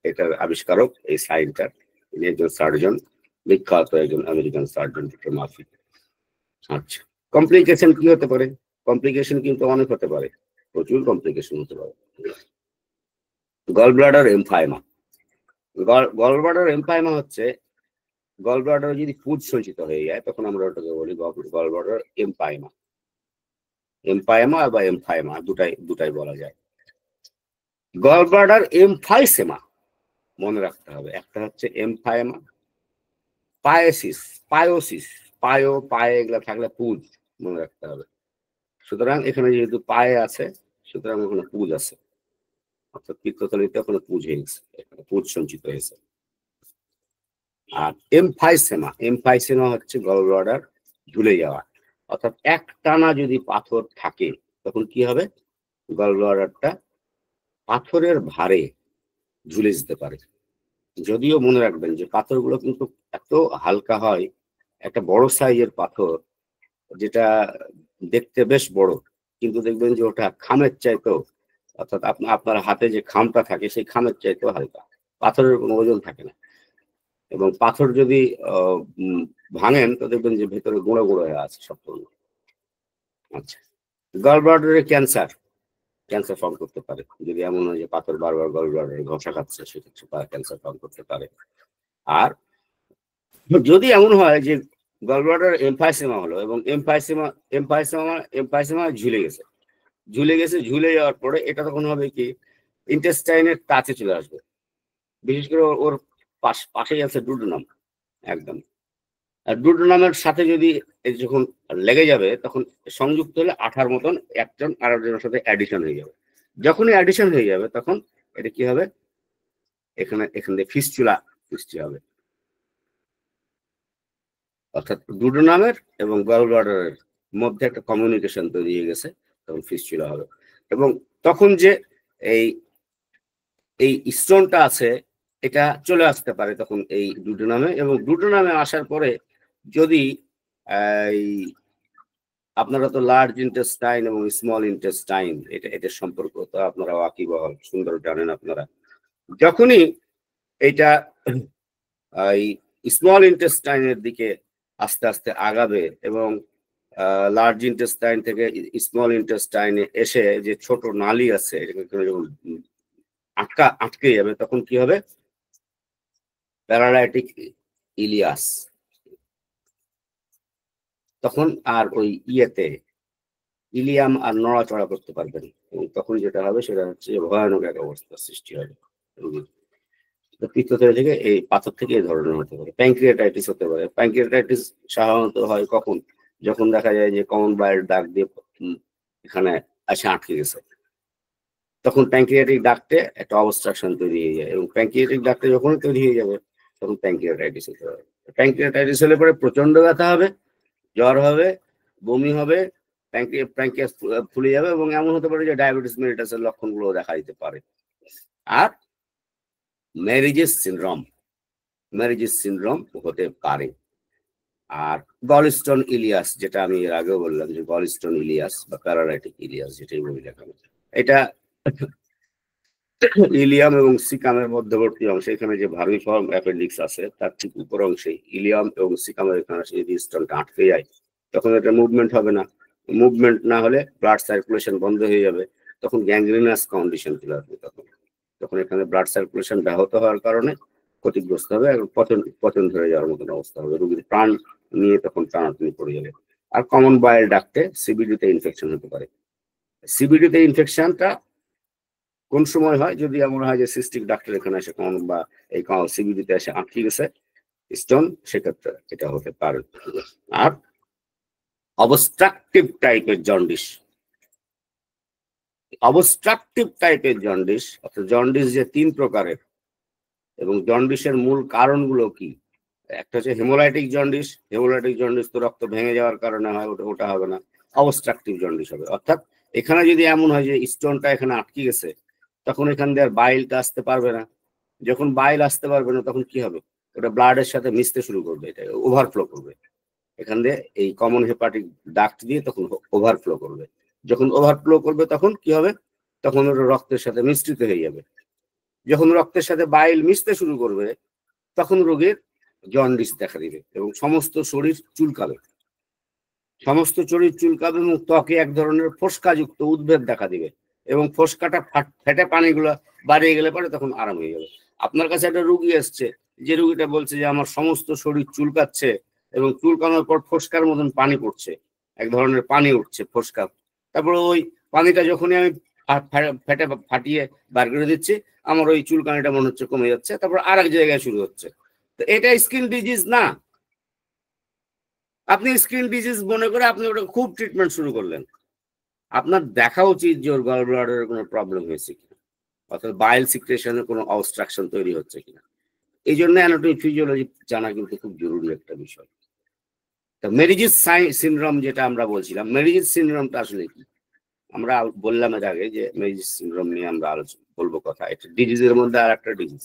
এটার আবিষ্কারক, এই সাইনটার। ইনি একজন সার্জন, বিখ্যাত একজন আমেরিকান সার্জন ডক্টর মারফি। আচ্ছা, কমপ্লিকেশন কি হতে পারে? কমপ্লিকেশন কিন্তু অনেক হতে পারে, প্রচুর কমপ্লিকেশন হতে পারে। Gall bladder এমফাইমা। গল ব্লাডার এমফাইমা হচ্ছে গল ব্লাডারে যদি পুজ সঞ্চিত হয়ে যায়, তখন আমরা ওটাকে বলি গল ব্লাডার এমফাইমা। এমপাইমা বা এমফাইমা দুটাই বলা যায়। গল ব্লাডার এমফাইসেমা মনে রাখতে হবে। একটা হচ্ছে এমফাইমা, পায়োসিস, পায়ে এগুলা থাকলে পুজ মনে রাখতে হবে। সুতরাং এখানে যেহেতু পায়ে আছে, সুতরাং ওখানে পুজ আছে, অর্থাৎ পিত্তথলিতে ওখানে পুজ হয়েছে, এখানে পুজ সঞ্চিত হয়েছে। আর এমফাইসেমা হচ্ছে গল ব্লাডার ঝুলে যাওয়া, অর্থাৎ এক টানা যদি পাথর থাকে তখন কি হবে, গল ব্লাডারটা পাথরের ভারে ঝুলে যেতে পারে। যদিও মনে রাখবেন যে পাথরগুলো কিন্তু এত হালকা হয়, একটা বড় সাইজের পাথর যেটা দেখতে বেশ বড়, কিন্তু দেখবেন যে ওটা খামের চাইতেও, অর্থাৎ আপনার হাতে যে খামটা থাকে সেই খামের চাইতেও হালকা। পাথরের কোনো ওজন থাকে না, এবং পাথর যদি ভাঙেন তো দেখবেন যে ভেতরে গুঁড়ো গুঁড়ো হয়ে আছে সম্পূর্ণ। আচ্ছা, গল ব্লাডারে ক্যান্সার ফর্ম করতে পারে। যদি এমন হয় যে পাথর বারবার গল ব্লাডারে ঘষা খাচ্ছে, সেক্ষেত্রে ক্যান্সার ফর্ম করতে পারে। আর যদি এমন হয় যে গল ব্লাডার এমফাইসেমা হলো এবং এমফাইসেমা ঝুলে যাওয়ার পরে এটা তখন হবে কি, ইন্টেস্টাইনের টাচে চলে আসবে। বিশেষ করে ওর পাশেই আছে ডুওডেনাম, একদম। আর ডুওডেনামের সাথে যদি যখন লেগে যাবে, তখন সংযুক্ত হলে আঠার মতন একজন আরেকজনের সাথে অ্যাডিশন হয়ে যাবে। যখনই অ্যাডিশন হয়ে যাবে তখন এটা কি হবে, এখান দিয়ে ফিস্চুলা সৃষ্টি হবে। অর্থাৎ ডুওডেনামের এবং গল ব্লাডারের মধ্যে একটা কমিউনিকেশন তৈরি হয়ে গেছে, তখন ফিস্চুলা হবে। এবং তখন যে এই এই স্টোনটা আছে এটা চলে আসতে পারে তখন এই ডুওডেনামে, এবং ডুওডেনামে আসার পরে যদি এই আপনারা তো লার্জ ইন্টেস্টাইন এবং স্মল ইন্টেস্টাইন এটার সম্পর্ক তো আপনারা ওয়াকিবহাল, সুন্দর জানেন আপনারা। যখনই এটা এই স্মল ইন্টেস্টাইনের দিকে আস্তে আস্তে আগাবে এবং লার্জ ইন্টেস্টাইন থেকে স্মল ইন্টেস্টাইনে এসে যে ছোট নালী আছে যখন আটকে যাবে, তখন কি হবে? প্যারালাইটিক ইলিয়াস। তখন আর ওই ইয়েতে ইলিয়াম আর নড়াচড়া করতে পারবেন, এবং তখন যেটা হবে সেটা হচ্ছে ভয়ানক এক অবস্থার সৃষ্টি হবে। পিত্তথলি থেকে এই পাথর থেকে এই ধরনের হতে পারে। প্যানক্রিয়াটাইটিস হতে পারে। প্যানক্রিয়াটাইটিস সাধারণত হয় কখন? যখন দেখা যায় যে কমন বাইল দাগ দিয়ে এখানে এসে আটকে গেছে, তখন প্যানক্রিয়াটিক ডাক্টে একটা অবস্ট্রাকশন তৈরি হয়ে যায়, এবং প্যানক্রিয়াটিক ডাক্টে যখন তৈরি হয়ে যাবে তখন প্যানক্রিয়াটাইটিস হতে পারে। প্যানক্রিয়াটাইটিস হলে পরে প্রচন্ড ব্যথা হবে, জ্বর হবে, বমি হবে, প্যানক্রিয়াস ফুলে যাবে, এবং এমন হতে পারে যে ডায়াবেটিস মেলিটাসের লক্ষণগুলো দেখা দিতে পারে। আর মেরিজেস সিনড্রোম হতে পারে। আর গলস্টোন ইলিয়াস, যেটা আমি এর আগেও বললাম যে গলস্টোন ইলিয়াস বা প্যারালাইটিক ইলিয়াস, যেটাই বলি না কেন, এটা ইলিয়াম এবং সিকামের মধ্যবর্তী অংশে, এখানে যে ভার্মিফর্ম অ্যাপেন্ডিক্স আছে তার ঠিক উপর অংশে ইলিয়াম এবং সিকামের এখানে যদি স্টোনটা আটকে যায়, তখন এটা মুভমেন্ট হবে না। মুভমেন্ট না হলে ব্লাড সার্কুলেশন বন্ধ হয়ে যাবে, তখন গ্যাংগ্রিনাস কন্ডিশন চলে আসবে। তখন এখানে ব্লাড সার্কুলেশন ব্যাহত হওয়ার কারণে ক্ষতিগ্রস্ত হবে, এবং পচন ধরে যাওয়ার মতন অবস্থা হবে, রোগীর প্রাণ নিয়ে তখন টানাটানি পড়ে যাবে। আর কমন বাইল ডাক্টে সিবিডিতে ইনফেকশন হতে পারে। সিবিডিতে ইনফেকশনটা কোন সময় হয়? যদি এমন হয় যে সিস্টিক ডাক্তার এখানে এসে কমন বা এই সিবিডিতে এসে আটকে গেছে স্টোন, সেক্ষেত্রে এটা হতে পারে। আর অবস্ট্রাকটিভ টাইপের জন্ডিস, অর্থাৎ জন্ডিস যে 3 প্রকারের, এবং জন্ডিসের মূল কারণগুলো কি? একটা হচ্ছে হেমোলাইটিক জন্ডিস। হেমোলাইটিক জন্ডিস তো রক্ত ভেঙে যাওয়ার কারণে হয়, ওটা হবে না। অবস্ট্রাকটিভ জন্ডিস হবে, অর্থাৎ এখানে যদি এমন হয় যে স্টোনটা এখানে আটকে গেছে, তখন এখান দিয়ে আর বাইলটা আসতে পারবে না। যখন বাইল আসতে পারবে না, তখন কি হবে? ওটা ব্লাডের সাথে মিশতে শুরু করবে, এটা ওভারফ্লো করবে এখান দিয়ে, এই কমন হেপাটিক ডাক্ট দিয়ে তখন ওভারফ্লো করবে। যখন ওভারফ্লো করবে তখন কি হবে? তখন ওটা রক্তের সাথে মিশ্রিত হয়ে যাবে। যখন রক্তের সাথে বাইল মিশতে শুরু করবে, তখন রোগীর জন্ডিস দেখা দিবে এবং সমস্ত শরীর চুলকাবে, এবং ত্বকে এক ধরনের ফোস্কাযুক্ত উদ্বেগ দেখা দিবে, এবং ফোস্কাটা ফেটে পানিগুলো বাড়িয়ে গেলে পরে তখন আরাম হয়ে যাবে। আপনার কাছে একটা রুগী এসছে, যে রুগীটা বলছে যে আমার সমস্ত শরীর চুলকাচ্ছে এবং চুলকানোর পর ফোস্কার মতন পানি পড়ছে, এক ধরনের পানি উঠছে ফোস্কা। তারপরে ওই পানিটা যখনই আমি ফাটিয়ে বার করে দিচ্ছি, আমার ওই চুলকানিটা মনে হচ্ছে কমে যাচ্ছে, তারপর আর এক জায়গায় শুরু হচ্ছে। তো এটা স্কিন ডিজিজ না। আপনি স্কিন ডিজিজ মনে করে আপনি ওটা খুব ট্রিটমেন্ট শুরু করলেন। আপনার দেখা উচিত যে ওর গল ব্লাডারের কোনো প্রবলেম হয়েছে কিনা, অর্থাৎ বাইল সিক্রেশনের কোনো অবস্ট্রাকশন তৈরি হচ্ছে কিনা। এই জন্য অ্যানাটমি ফিজিওলজি জানা কিন্তু খুব জরুরি একটা বিষয়। তো মেরিজিস সিনড্রোম যেটা আমরা বলছিলাম, মেরিজিস সিনড্রোমটা আসলে কি? আমরা বললাম এর আগে যে মেরিজিস সিনড্রোম নিয়ে আমরা বলবো কথা। এটা ডিজিজের মধ্যে আর একটা ডিজিজ।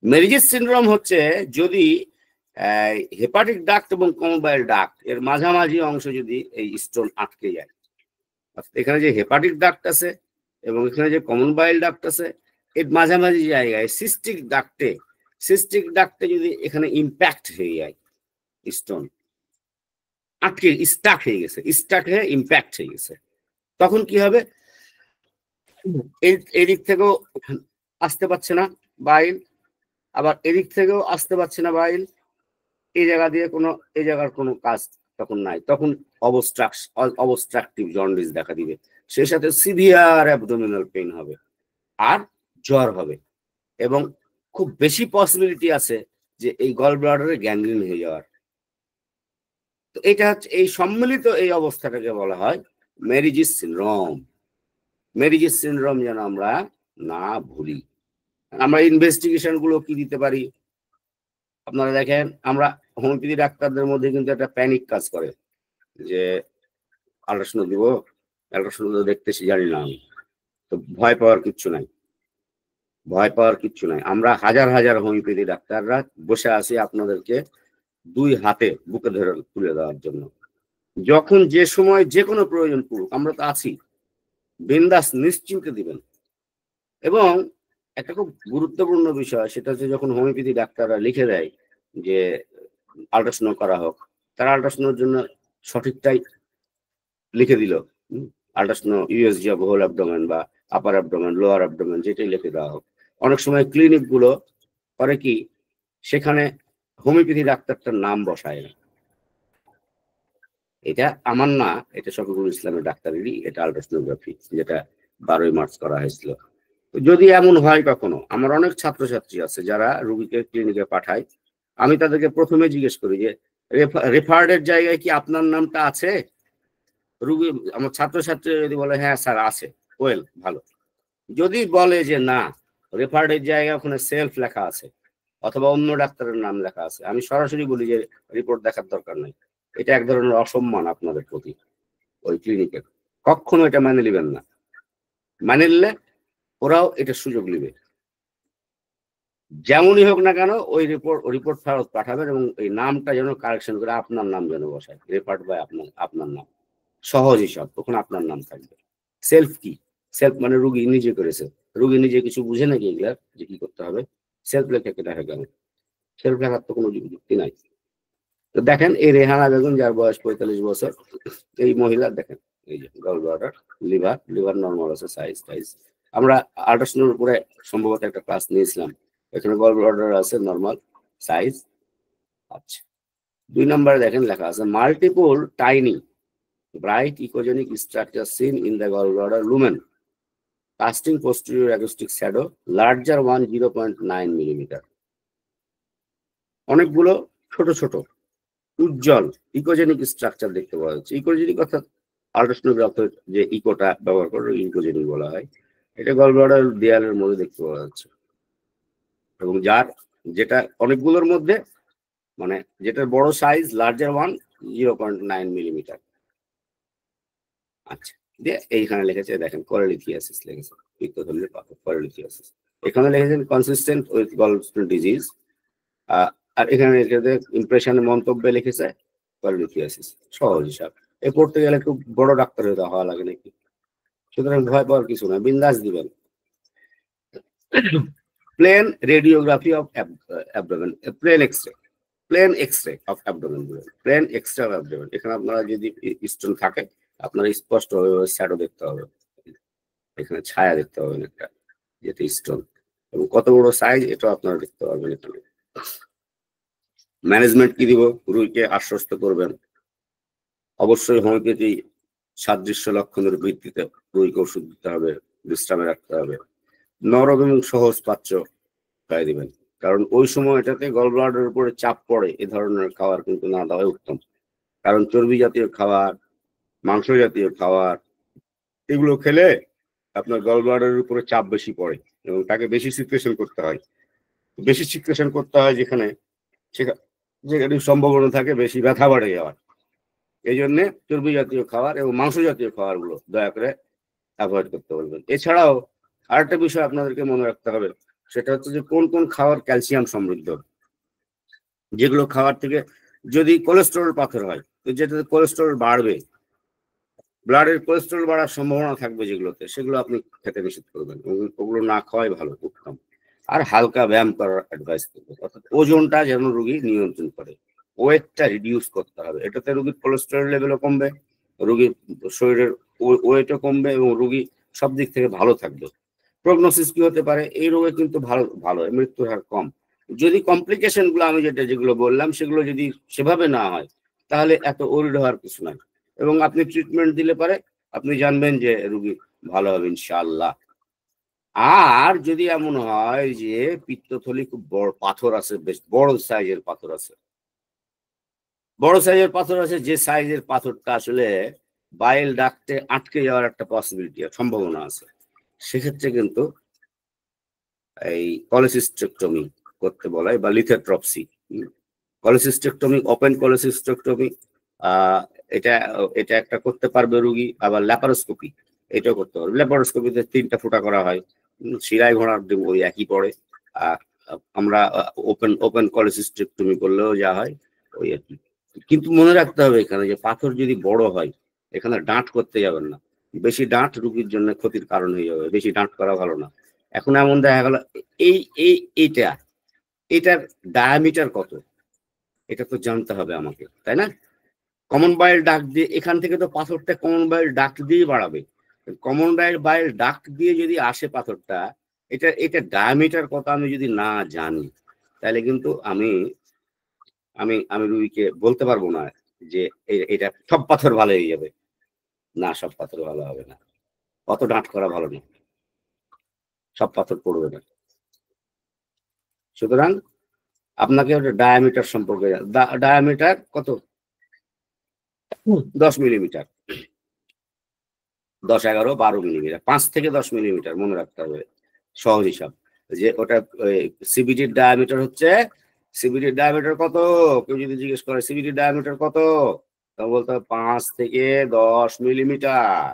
মেরিজিস সিনড্রোম হচ্ছে যদি হেপাটিক ডাক্ট এবং কমন বাইল ডাক্ট এর মাঝামাঝি অংশ যদি এই স্টোন আটকে যায়, এখানে যে হেপাটিক ডাক্ট আছে এবং এখানে যে কমন বাইল ডাক্ট আছে, এর মাঝামাঝি জায়গায় সিস্টিক ডাক্টে যদি এখানে ইম্প্যাক্ট হয়ে যায়, স্টোন আটকে স্টাক হয়ে ইম্প্যাক্ট হয়ে গেছে, তখন কি হবে? এদিক থেকেও আসতে পারছে না বাইল, আবার এদিক থেকেও আসতে পারছে না বাইল। এই জায়গার কোনো কাজ তখন নাই, তখন অবস্ট্রাকটিভ জন্ডিস দেখা দিবে। সেই সাথে সিভিয়ার অ্যাবডোমিনাল পেইন হবে, আর জ্বর হবে, এবং খুব বেশি পসিবিলিটি আছে যে এই গল ব্লাডারে গ্যাংগ্রিন হয়ে যাওয়ার। তো এটা হচ্ছে এই সম্মিলিত এই অবস্থাটাকে বলা হয় মেরিজিস সিনড্রোম। যেন আমরা না ভুলি। আমরা ইনভেস্টিগেশন গুলো কি দিতে পারি? আপনারা দেখেন, আমরা হোমিওপ্যাথি ডাক্তারদের মধ্যে কিন্তু একটা প্যানিক কাজ করে যে আল্ট্রাসাউন্ড দিব, আল্ট্রাসাউন্ড দেখতেছি জানি না আমি। তো ভয় পাওয়ার কিচ্ছু নাই, ভয় পাওয়ার কিচ্ছু নাই। আমরা হাজার হাজার হোমিওপ্যাথি ডাক্তাররা বসে আছি আপনাদেরকে 2 হাতে বুকে ধরে তুলে দেওয়ার জন্য। যখন যে সময় যে কোনো প্রয়োজন পড়ুক আমরা তো আছি, বিন্দাস নিশ্চিন্তে দিবেন। এবং একটা খুব গুরুত্বপূর্ণ বিষয় সেটা হচ্ছে যখন হোমিওপ্যাথি ডাক্তাররা লিখে দেয় যে আল্ট্রাসাউন্ড করা হোক, তারা আল্ট্রাসাউন্ডের জন্য সঠিকটাই লিখে দিল। Ultrasound USG of whole abdomen বা আপার অ্যাবডোমেন, লোয়ার অ্যাবডোমেন, যেটাই লিখে দেওয়া হোক। অনেক সময় ক্লিনিক গুলো করে কি, সেখানে হোমিওপ্যাথি ডাক্তারটার নাম বসায় না। এটা আমার না, এটা শফিকুল ইসলামের ডাক্তারেরই এটা আল্ট্রাসোনোগ্রাফি, যেটা 12ই মার্চ করা হয়েছিল। যদি এমন হয় কখনো, আমার অনেক ছাত্রছাত্রী আছে যারা রুগীকে ক্লিনিকে পাঠায়, আমি তাদেরকে প্রথমে জিজ্ঞেস করি যে রেফার্ডের জায়গায় কি আপনার নামটা আছে? রুগী, আমার ছাত্রছাত্রী যদি বলে হ্যাঁ স্যার আছে, ওয়েল ভালো। যদি বলে যে না, রেফার্ডের জায়গায় ওখানে সেলফ লেখা আছে অথবা অন্য ডাক্তারের নাম লেখা আছে, আমি সরাসরি বলি যে রিপোর্ট দেখার দরকার নাই। এটা এক ধরনের অসম্মান আপনাদের প্রতি ওই ক্লিনিকের। কখনো এটা মেনে নেবেন না। মানে নিলে ওরাও এটা সুযোগ নেবে, যেমনই হোক না কেন ওই রিপোর্ট ফেরত পাঠাবেন এবং এই নামটা যেন কারেকশন করে আপনার নাম যেন বসায়, রেফার্ড বাই আপনার নাম। সহজ হিসাব, তখন আপনার নাম থাকবে। সেলফ কি? সেলফ মানে রুগী নিজে করেছে, রুগী নিজে কিছু বুঝে নাকি এগুলার যে কি করতে হবে? সেলফ লেখা কেটে হয় কেন? সেলফ লেখার তো কোনো যুক্তি নাই। তো দেখেন এই রেহানা বেগম, যার বয়স 45 বছর, এই মহিলা দেখেন এই যে গল ব্লাডার, লিভার নর্মাল আছে, সাইজ। আমরা আল্ট্রাসাউন্ডের উপরে সম্ভবত একটা ক্লাস নিয়েছিলাম, এখানে গল ব্লাডার আছে নর্মাল সাইজ। আচ্ছা, 2 নম্বরে দেখেন লেখা আছে multiple tiny bright echogenic structure seen in the gall bladder lumen, casting posterior acoustic shadow, larger 0.9 millimetre. অনেকগুলো ছোট ছোট উজ্জ্বল ইকোজেনিক স্ট্রাকচার দেখতে পাওয়া যাচ্ছে। ইকোজেনিক অর্থাৎ আল্ট্রাসোনোগ্রাফের যে ইকোটা ব্যবহার করে ইকোজেনিক বলা হয়। এটা গল ব্লাডার দেয়ালের মধ্যে দেখতে পাওয়া যাচ্ছে, এবং যেটা অনেকগুলোর মধ্যে মানে যেটার বড় সাইজ লার্জার 0.9 মিলিমিটার। আচ্ছা, দিয়ে এইখানে লিখেছে দেখেন কোরেলিথিয়াসিস লিখেছে, পিত্তথলির পাথর কোরেলিথিয়াসিস। এখানে লিখেছেন কনসিস্টেন্ট উইথ গলস্টোন ডিজিজ, আর এখানে ইমপ্রেশনের মন্তব্যে লিখেছে কোরেলিথিয়াসিস। সহজ হিসাব, এ পড়তে গেলে একটু বড় ডাক্তার হতে হওয়া লাগে নাকি? সুতরাং ভয় পাওয়ার কিছু না, বিন্দাস দিবেন। Plain radiography of abdomen, plain x-ray of abdomen, plain x-ray of abdomen. এখানে আপনারা যদি স্টোন থাকে আপনারা স্পষ্ট ভাবে শ্যাডো দেখতে হবে, এখানে ছায়া দেখতে পাবেন একটা, যেটা স্টোন, এবং কত বড় সাইজ এটাও আপনারা দেখতে পাবেন এখানে। ম্যানেজমেন্ট কি দিব? রোগীকে আশ্বস্ত করবেন, অবশ্যই হোমিওপ্যাথি সাদৃশ্য লক্ষণের ভিত্তিতে রোগীকে ওষুধ দিতে হবে, বিশ্রামে রাখতে হবে, নরম এবং সহজ পাচ্য খাই দিবেন, কারণ ওই সময় এটাতে গল ব্লাডারের উপরে চাপ পড়ে। এ ধরনের খাবার কিন্তু না দেওয়াই উত্তম, কারণ চর্বি জাতীয় খাবার, মাংস জাতীয় খাবার, এগুলো খেলে আপনার গল ব্লাডারের উপরে চাপ বেশি পড়ে এবং তাকে বেশি সিক্রেশন করতে হয়। বেশি সিক্রেশন করতে হয় যেখানে যেখানে সম্ভাবনা থাকে বেশি ব্যথা বাড়ে যাওয়ার। এই জন্য চর্বি জাতীয় খাবার এবং মাংস জাতীয় খাবারগুলো দয়া করে অ্যাভয়েড করতে বলবেন। এছাড়াও আরেকটা বিষয় আপনাদেরকে মনে রাখতে হবে, সেটা হচ্ছে যে কোন কোন খাবার ক্যালসিয়াম সমৃদ্ধ, যেগুলো খাবার থেকে যদি কোলেস্টেরল পাথর হয় তো যেটাতে কোলেস্টেরল বাড়বে, ব্লাডের কোলেস্টেরল বাড়ার সম্ভাবনা থাকবে যেগুলোতে, সেগুলো আপনি খেতে নিষেধ করবেন, ওগুলো না খাওয়াই ভালো, উত্তম। আর হালকা ব্যায়াম করার অ্যাডভাইস করবে, অর্থাৎ ওজনটা যেন রোগী নিয়ন্ত্রণ করে, ওয়েটটা রিডিউস করতে হবে। এটাতে রোগীর কোলেস্টেরল লেভেলও কমবে, রোগীর শরীরের ওয়েটও কমবে এবং রোগী সব দিক থেকে ভালো থাকবে। প্রগনোসিস কি হতে পারে? এই রোগে কিন্তু ভালো মৃত্যুর হার কম। যদি কমপ্লিকেশন গুলো আমি যেগুলো বললাম সেগুলো যদি সেভাবে না হয় তাহলে এত ওরিড হওয়ার কিছু নাই, এবং আপনি ট্রিটমেন্ট দিলে পারে আপনি জানবেন যে রোগী ভালো হবে ইনশাআল্লাহ। আর যদি এমন হয় যে পিত্তথলি খুব বড় পাথর আছে, বেশ বড় সাইজের পাথর আছে, যে সাইজের পাথরটা আসলে বাইল ডাক্টে আটকে যাওয়ার একটা পসিবিলিটি, সম্ভাবনা আছে, সেক্ষেত্রে কিন্তু এই কলেসিস্টেক্টমি করতে বলা হয় বা লিথোট্রপসি। কলিসিস্টেক্টমি, ওপেন কলিসিস্টেক্টমি, এটা এটা একটা করতে পারবে রুগী। আবার ল্যাপারোস্কোপি, এটাও করতে পারবে। ল্যাপারোস্কোপিতে 3টা ফুটা করা হয়, শিরায় ঘোড়ার ওই একই পড়ে। আর আমরা ওপেন কলিসিস্টেক্টমি করলেও যা হয় ওই আর কি। কিন্তু মনে রাখতে হবে এখানে যে পাথর যদি বড় হয়, এখানে ডাঁট করতে যাবেন না। বেশি ডাঁট রুগীর জন্য ক্ষতির কারণ হয়ে যাবে, বেশি ডাঁট করা ভালো না। এখন এমন দেখা গেল এই এই এইটা এটার ডায়ামিটার কত, এটা তো জানতে হবে আমাকে, তাই না? কমন বাইল ডাক দিয়ে এখান থেকে তো পাথরটা কমন বাইল ডাক দিয়ে বাড়াবে। কমন বাইল ডাক দিয়ে যদি আসে পাথরটা, এটা ডায়ামিটার কত আমি যদি না জানি, তাহলে কিন্তু আমি আমি আমি রুগীকে বলতে পারবো না যে এটা সব পাথর ভালো হয়ে যাবে। না, সব পাথর ভালো হবে না। অত ডাঁট করা ভালো না, সব পাথর পড়বে না। সুতরাং আপনাকে ডায়ামিটার সম্পর্কে, ডায়ামিটার কত, 10 মিলিমিটার, 10, 11, 12 মিলিমিটার, 5 থেকে 10 মিলিমিটার মনে রাখতে হবে, সহজ হিসাব। যে ওটা সিবিডির ডায়ামিটার হচ্ছে, সিবিডির ডায়ামিটার কত, কেউ যদি জিজ্ঞেস করে সিবিডির ডায়ামিটার কত, তা বলতে হবে 5 থেকে 10 মিলিমিটার।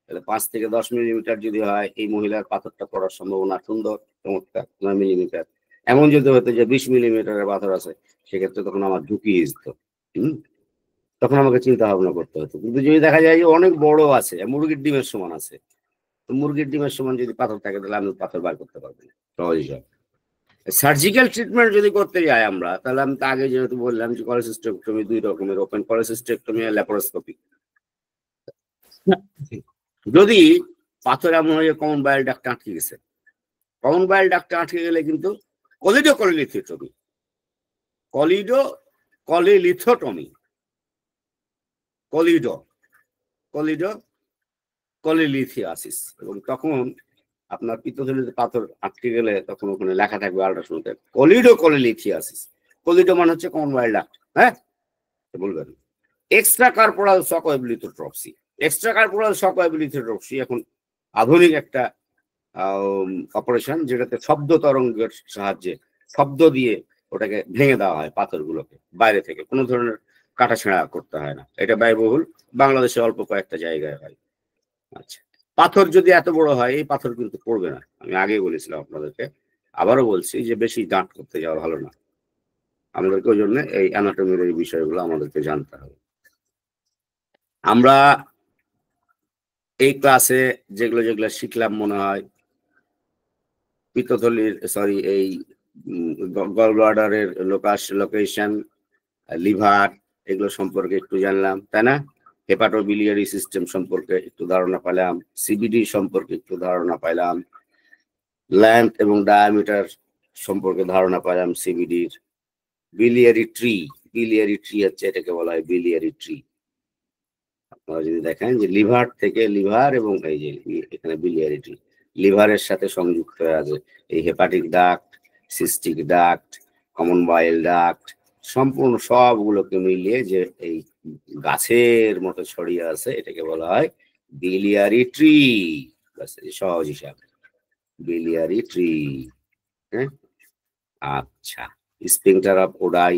তাহলে 5 থেকে 10 মিলিমিটার যদি হয়, এই মহিলার পাথরটা পড়ার সম্ভাবনা সুন্দর, চমৎকার। 9 মিলিমিটার, এমন যদি হতো যে 20 মিলিমিটারের পাথর আছে, সেক্ষেত্রে তখন আমার ঢুকিয়ে দিত, তখন আমাকে চিন্তা ভাবনা করতে হতো। কিন্তু যদি দেখা যায় যে অনেক বড় আছে, মুরগির ডিমের সমান আছে, তো মুরগির ডিমের সমান যদি পাথর থাকে, তাহলে আমি পাথর বার করতে পারবো না, সহজ হিসাব। সার্জিক্যাল ট্রিটমেন্ট যদি করতে যাই আমরা, তাহলে আমি তো আগে যেহেতু বললাম যে কলিসিস্টেক্টমি 2 রকমের, ওপেন কলিসিস্টেক্টমি আর ল্যাপারোস্কোপি। যদি পাথর এমন হয় কমন বাইল ডাক্ট আটকে গেছে, কমন বাইল ডাক্ট আটকে গেলে কিন্তু কলিডোকলিলিথোটমি, কলিডোকলিলিথোটমি, কলিলিথিয়াসিস। এবং তখন আপনার পিত্তথলিতে পাথর আটকে গেলে তখন ওখানে লেখা থাকবে আল্ট্রাসাউন্ডে কলিডোকলিলিথিয়াসিস। কলিডো মানে হচ্ছে কমন বাইল ডাক্ট, হ্যাঁ বলবেন। Extra corporeal shock wave lithotripsy, extra corporeal shock wave lithotripsy এখন আধুনিক একটা অপারেশন, যেটাতে শব্দ তরঙ্গের সাহায্যে, শব্দ দিয়ে ওটাকে ভেঙে দেওয়া হয় পাথরগুলোকে বাইরে থেকে, কোনো ধরনের কাটাছেঁড়া করতে হয় না। এটা ব্যয়বহুল, বাংলাদেশে অল্প কয়েকটা জায়গায় হয়। আচ্ছা, পাথর যদি এত বড় হয়, এই পাথর কিন্তু পড়বে না। আমি আগে বলেছিলাম আপনাদেরকে, আবারও বলছি যে বেশি ডাঁট করতে যাওয়া ভালো না। আমাদেরকে ওই জন্য এই অ্যানাটমির এই বিষয়গুলো আমাদেরকে জানতে হবে। আমরা এই ক্লাসে যেগুলো যেগুলো শিখলাম, মনে হয় পিত্তথলির এই গল ব্লাডারের লোকেশন, লিভার, এগুলো সম্পর্কে একটু জানলাম, তাই না? হেপাটোবিলিয়ারি সিস্টেম সম্পর্কে একটু ধারণা পেলাম, সিবিডি সম্পর্কে একটু ধারণা পেলাম, লেন্থ এবং ডায়ামিটার সম্পর্কে ধারণা পেলাম সিবিডির। বিলিয়ারি ট্রি হচ্ছে, এটাকে বলা হয় বিলিয়ারি ট্রি। আপনারা যদি দেখেন যে লিভার থেকে, লিভার এবং এই যে এখানে বিলিয়ারি ট্রি, লিভারের সাথে সংযুক্ত হয়ে আছে এই hepatic duct, cystic duct, common বাইল ডাক্ট, সম্পূর্ণ সবগুলোকে মিলিয়ে যে এই গাছের মতো ছড়িয়ে আছে, এটাকে বলা হয় বিলিয়ারি ট্রি। সহজ হিসাব, বিলিয়ারি ট্রি। হ্যাঁ, আচ্ছা, স্পিংটার অফ ওডাই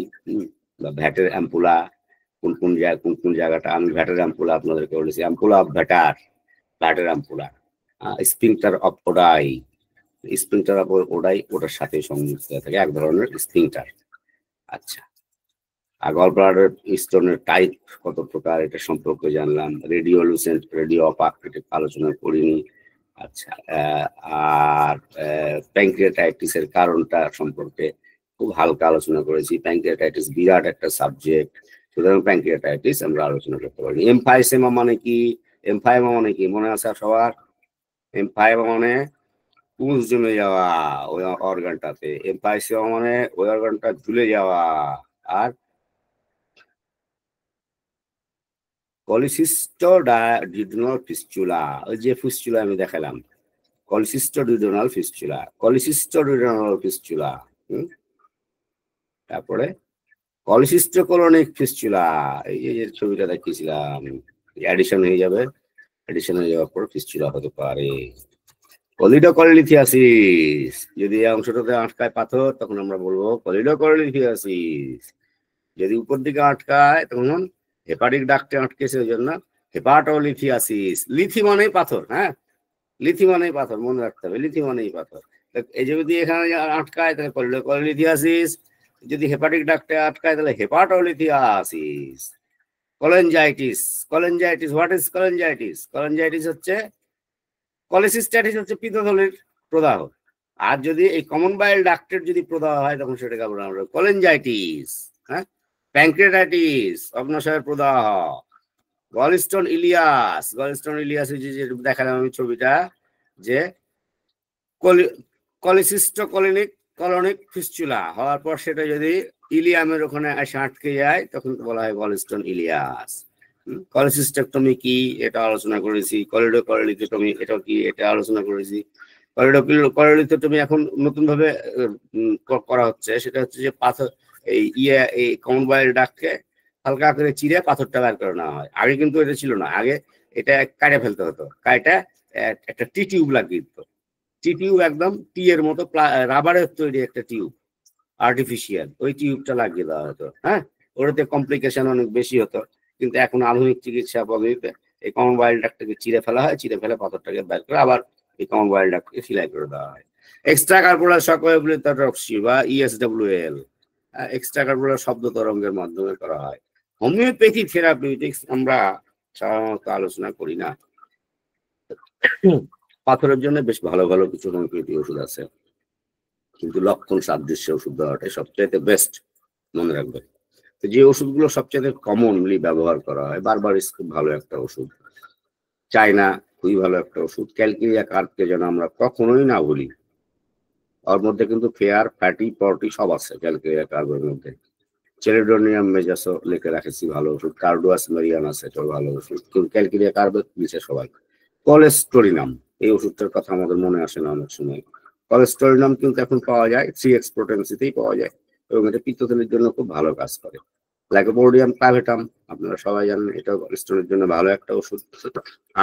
বা ভ্যাটের অ্যাম্পুলা, কোন কোন জায়গাটা, আমি ভ্যাটের অ্যাম্পুলা আপনাদেরকে বলেছি, ampulla of Vater ampulla, sphincter of Oddi, sphincter of Oddi ওটার সাথে সংযুক্ত হয়ে থাকে, এক ধরনের স্পিংটার। আচ্ছা, আর গল ব্লাডার স্টোনের টাইপ কত প্রকার, এটা সম্পর্কে জানলাম। রেডিওলুসেন্ট, রেডিও অপাক, এটা আলোচনা করিনি। আচ্ছা, আর প্যাঙ্ক্রিয়াটাইটিসের কারণটা সম্পর্কে খুব হালকা আলোচনা করেছি। প্যাঙ্ক্রিয়াটাইটিস বিরাট একটা সাবজেক্ট, সুতরাং প্যাঙ্ক্রিয়াটাইটিস আমরা আলোচনা করতে পারি। এমফাইসেমা মানে কি, এমফাইমা মানে কি মনে আছে সবার? এমফাইমা মানে পুঁজ জমে যাওয়া ওই অর্গানটাতে, এমফাইসেমা মানে ওই অর্গানটা ঝুলে যাওয়া। আর কলিসিস্টোডিউডেনাল ফিস্চুলা, ওই যে ফিস্চুলা আমি দেখালাম, কলিসিস্টোডিউডেনাল ফিস্চুলা। তারপরে কলিসিস্টোকোলনিক ফিস্চুলা, এই যে ছবিটা দেখিয়েছিলাম, অ্যাডিশন হয়ে যাবে, অ্যাডিশন হয়ে যাওয়ার পর ফিস্চুলা হতে পারে। কলিডোকলিথিয়াসিস। যদি এই অংশটাতে আটকায় পাথর তখন আমরা বলবো কলিডোকলিথিয়াসিস। যদি উপর দিকে আটকায় তখন হেপাটিক ডাক্টে আটকেছে, ওই জন্য হেপাটোলিথিয়াসিস। লিথি মানেই পাথর, হ্যাঁ, লিথি মানেই পাথর, মনে রাখতে হবে, লিথি মানেই পাথর। এই যদি এখানে আটকায় তাহলে কলিডোকলিথিয়াসিস, যদি হেপাটিক ডাক্টে আটকায় তাহলে হেপাটোলিথিয়াসিস। কলেনজাইটিস। কলেনজাইটিস, হোয়াট ইজ কলেনজাইটিস? কলেনজাইটিস হচ্ছে, কলেসিস্টাইটিস হচ্ছে পিত্তথলির প্রদাহ। আর যদি এই কমন বাইল ডাক্টের যদি প্রদাহ হয় তখন সেটাকে আমরা কলেনজাইটিস। হ্যাঁ, প্যানক্রিয়াটাইটিস, অগ্নাশয়ের প্রদাহ। গলস্টোন ইলিয়াস। গলস্টোন ইলিয়াস যে দেখালাম আমি ছবিটা, যে কলিসিস্টোকলিনিক কলনিক ফিস্চুলা হওয়ার পর সেটা যদি ইলিয়ামের ওখানে এসে আটকে যায় তখন বলা হয় গলস্টোন ইলিয়াস। কলিসিস্টেক্টমি কি এটা আলোচনা করেছি, কলিডোকলিথেটমি এটা কি এটা আলোচনা করেছি। কলিডোকলিথেটমি এখন নতুন ভাবে করা হচ্ছে, সেটা হচ্ছে যে পাথর এই কমন বাইল ডাককে হালকা করে চিরে পাথরটা বের করে নেওয়া হয়। আগে কিন্তু এটা ছিল না, আগে এটা কাটে ফেলতে হতো, কাটা একটা টি টিউব লাগিয়ে দিত। টি টিউব একদম টি এর মতো রাবারের তৈরি একটা টিউব, আর্টিফিশিয়াল, ওই টিউবটা লাগিয়ে দেওয়া হতো। হ্যাঁ, ওটাতে কমপ্লিকেশন অনেক বেশি হতো, কিন্তু এখন আধুনিক চিকিৎসা পদ্ধতিতে এই কমন বাইল ডাক্টটাকে চিরে ফেলা হয়, চিরে ফেলে পাথরটাকে বের করে আবার এই কমন বাইল ডাক্টকে সেলাই করে দেওয়া হয়। এক্সট্রা কার্পোরাল শকওয়েভ লিথোট্রপসি বা ইএসডব্লিউএল, এক্সট্রা কার্পোরাল শব্দ তরঙ্গের মাধ্যমে করা হয়। হোমিওপ্যাথি থেরাপিউটিক্স আমরা সাধারণত আলোচনা করি না। পাথরের জন্য বেশ ভালো ভালো কিছু হোমিওপ্যাথি ওষুধ আছে, কিন্তু লক্ষণ সাদৃশ্য ওষুধ দেওয়াটাই সবচাইতে বেস্ট, মনে রাখবে। তো যে ওষুধগুলো সবচাইতে কমনলি ব্যবহার করা হয়, বারবারিস খুব ভালো একটা ওষুধ, চায়না খুবই ভালো একটা ওষুধ, ক্যালকেরিয়া কার্পকে যেন আমরা কখনোই না বলি। ওর মধ্যে কিন্তু ফেয়ার, ফ্যাটি, পটি সব আছে ক্যালকেরিয়া কার্পের মধ্যে। চেলিডোনিয়াম মেজাসও লিখে রাখেছি, ভালো ওষুধ। কার্ডুয়াস মেরিয়ান আছে, এটাও ভালো ওষুধ, কিন্তু ক্যালকেরিয়া কার্পের নিচে সবাই। কলেস্টোরিনাম, এই ওষুধটার কথা আমাদের মনে আসে না অনেক সময়। কলেস্টোরিনাম কিন্তু এখন পাওয়া যায় 3x পোটেন্সিতেই পাওয়া যায়, এবং এটা পিত্তথলির জন্য খুব ভালো কাজ করে। লাইকোপোডিয়াম ক্লাভেটাম আপনারা সবাই জানেন, এটাও কলেস্টোরের জন্য ভালো একটা ওষুধ।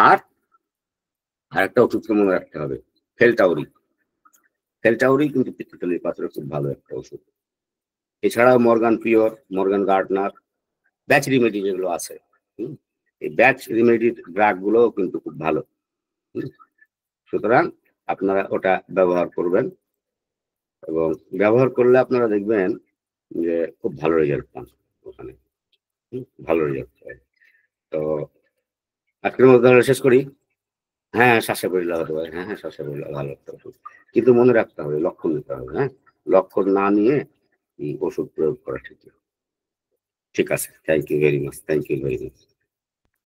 আর আরেকটা ওষুধকে মনে রাখতে হবে, ফেলটাউরি। ফেলটাউরি কিন্তু পিত্তথলির পাথরের খুব ভালো একটা ওষুধ। এছাড়াও Morgan pure, Morgan Gairdner, batch remedy যেগুলো আছে, এই ব্যাচ রিমেডির ড্রাগ গুলো কিন্তু খুব ভালো। সুতরাং আপনারা ওটা ব্যবহার করবেন, এবং ব্যবহার করলে আপনারা দেখবেন যে খুব ভালো রেজাল্ট পান ওখানে, ভালো রেজাল্ট পায়। তো আজকের মধ্যে শেষ করি। হ্যাঁ, শ্বাসাবলীলা হতে পারে, হ্যাঁ হ্যাঁ, শ্বাসাবলীলা ভালো একটা ওষুধ, কিন্তু মনে রাখতে হবে লক্ষণ নিতে হবে। হ্যাঁ, লক্ষণ না নিয়ে ওষুধ প্রয়োগ করা ঠিক আছে। Thank you very much, thank you very much.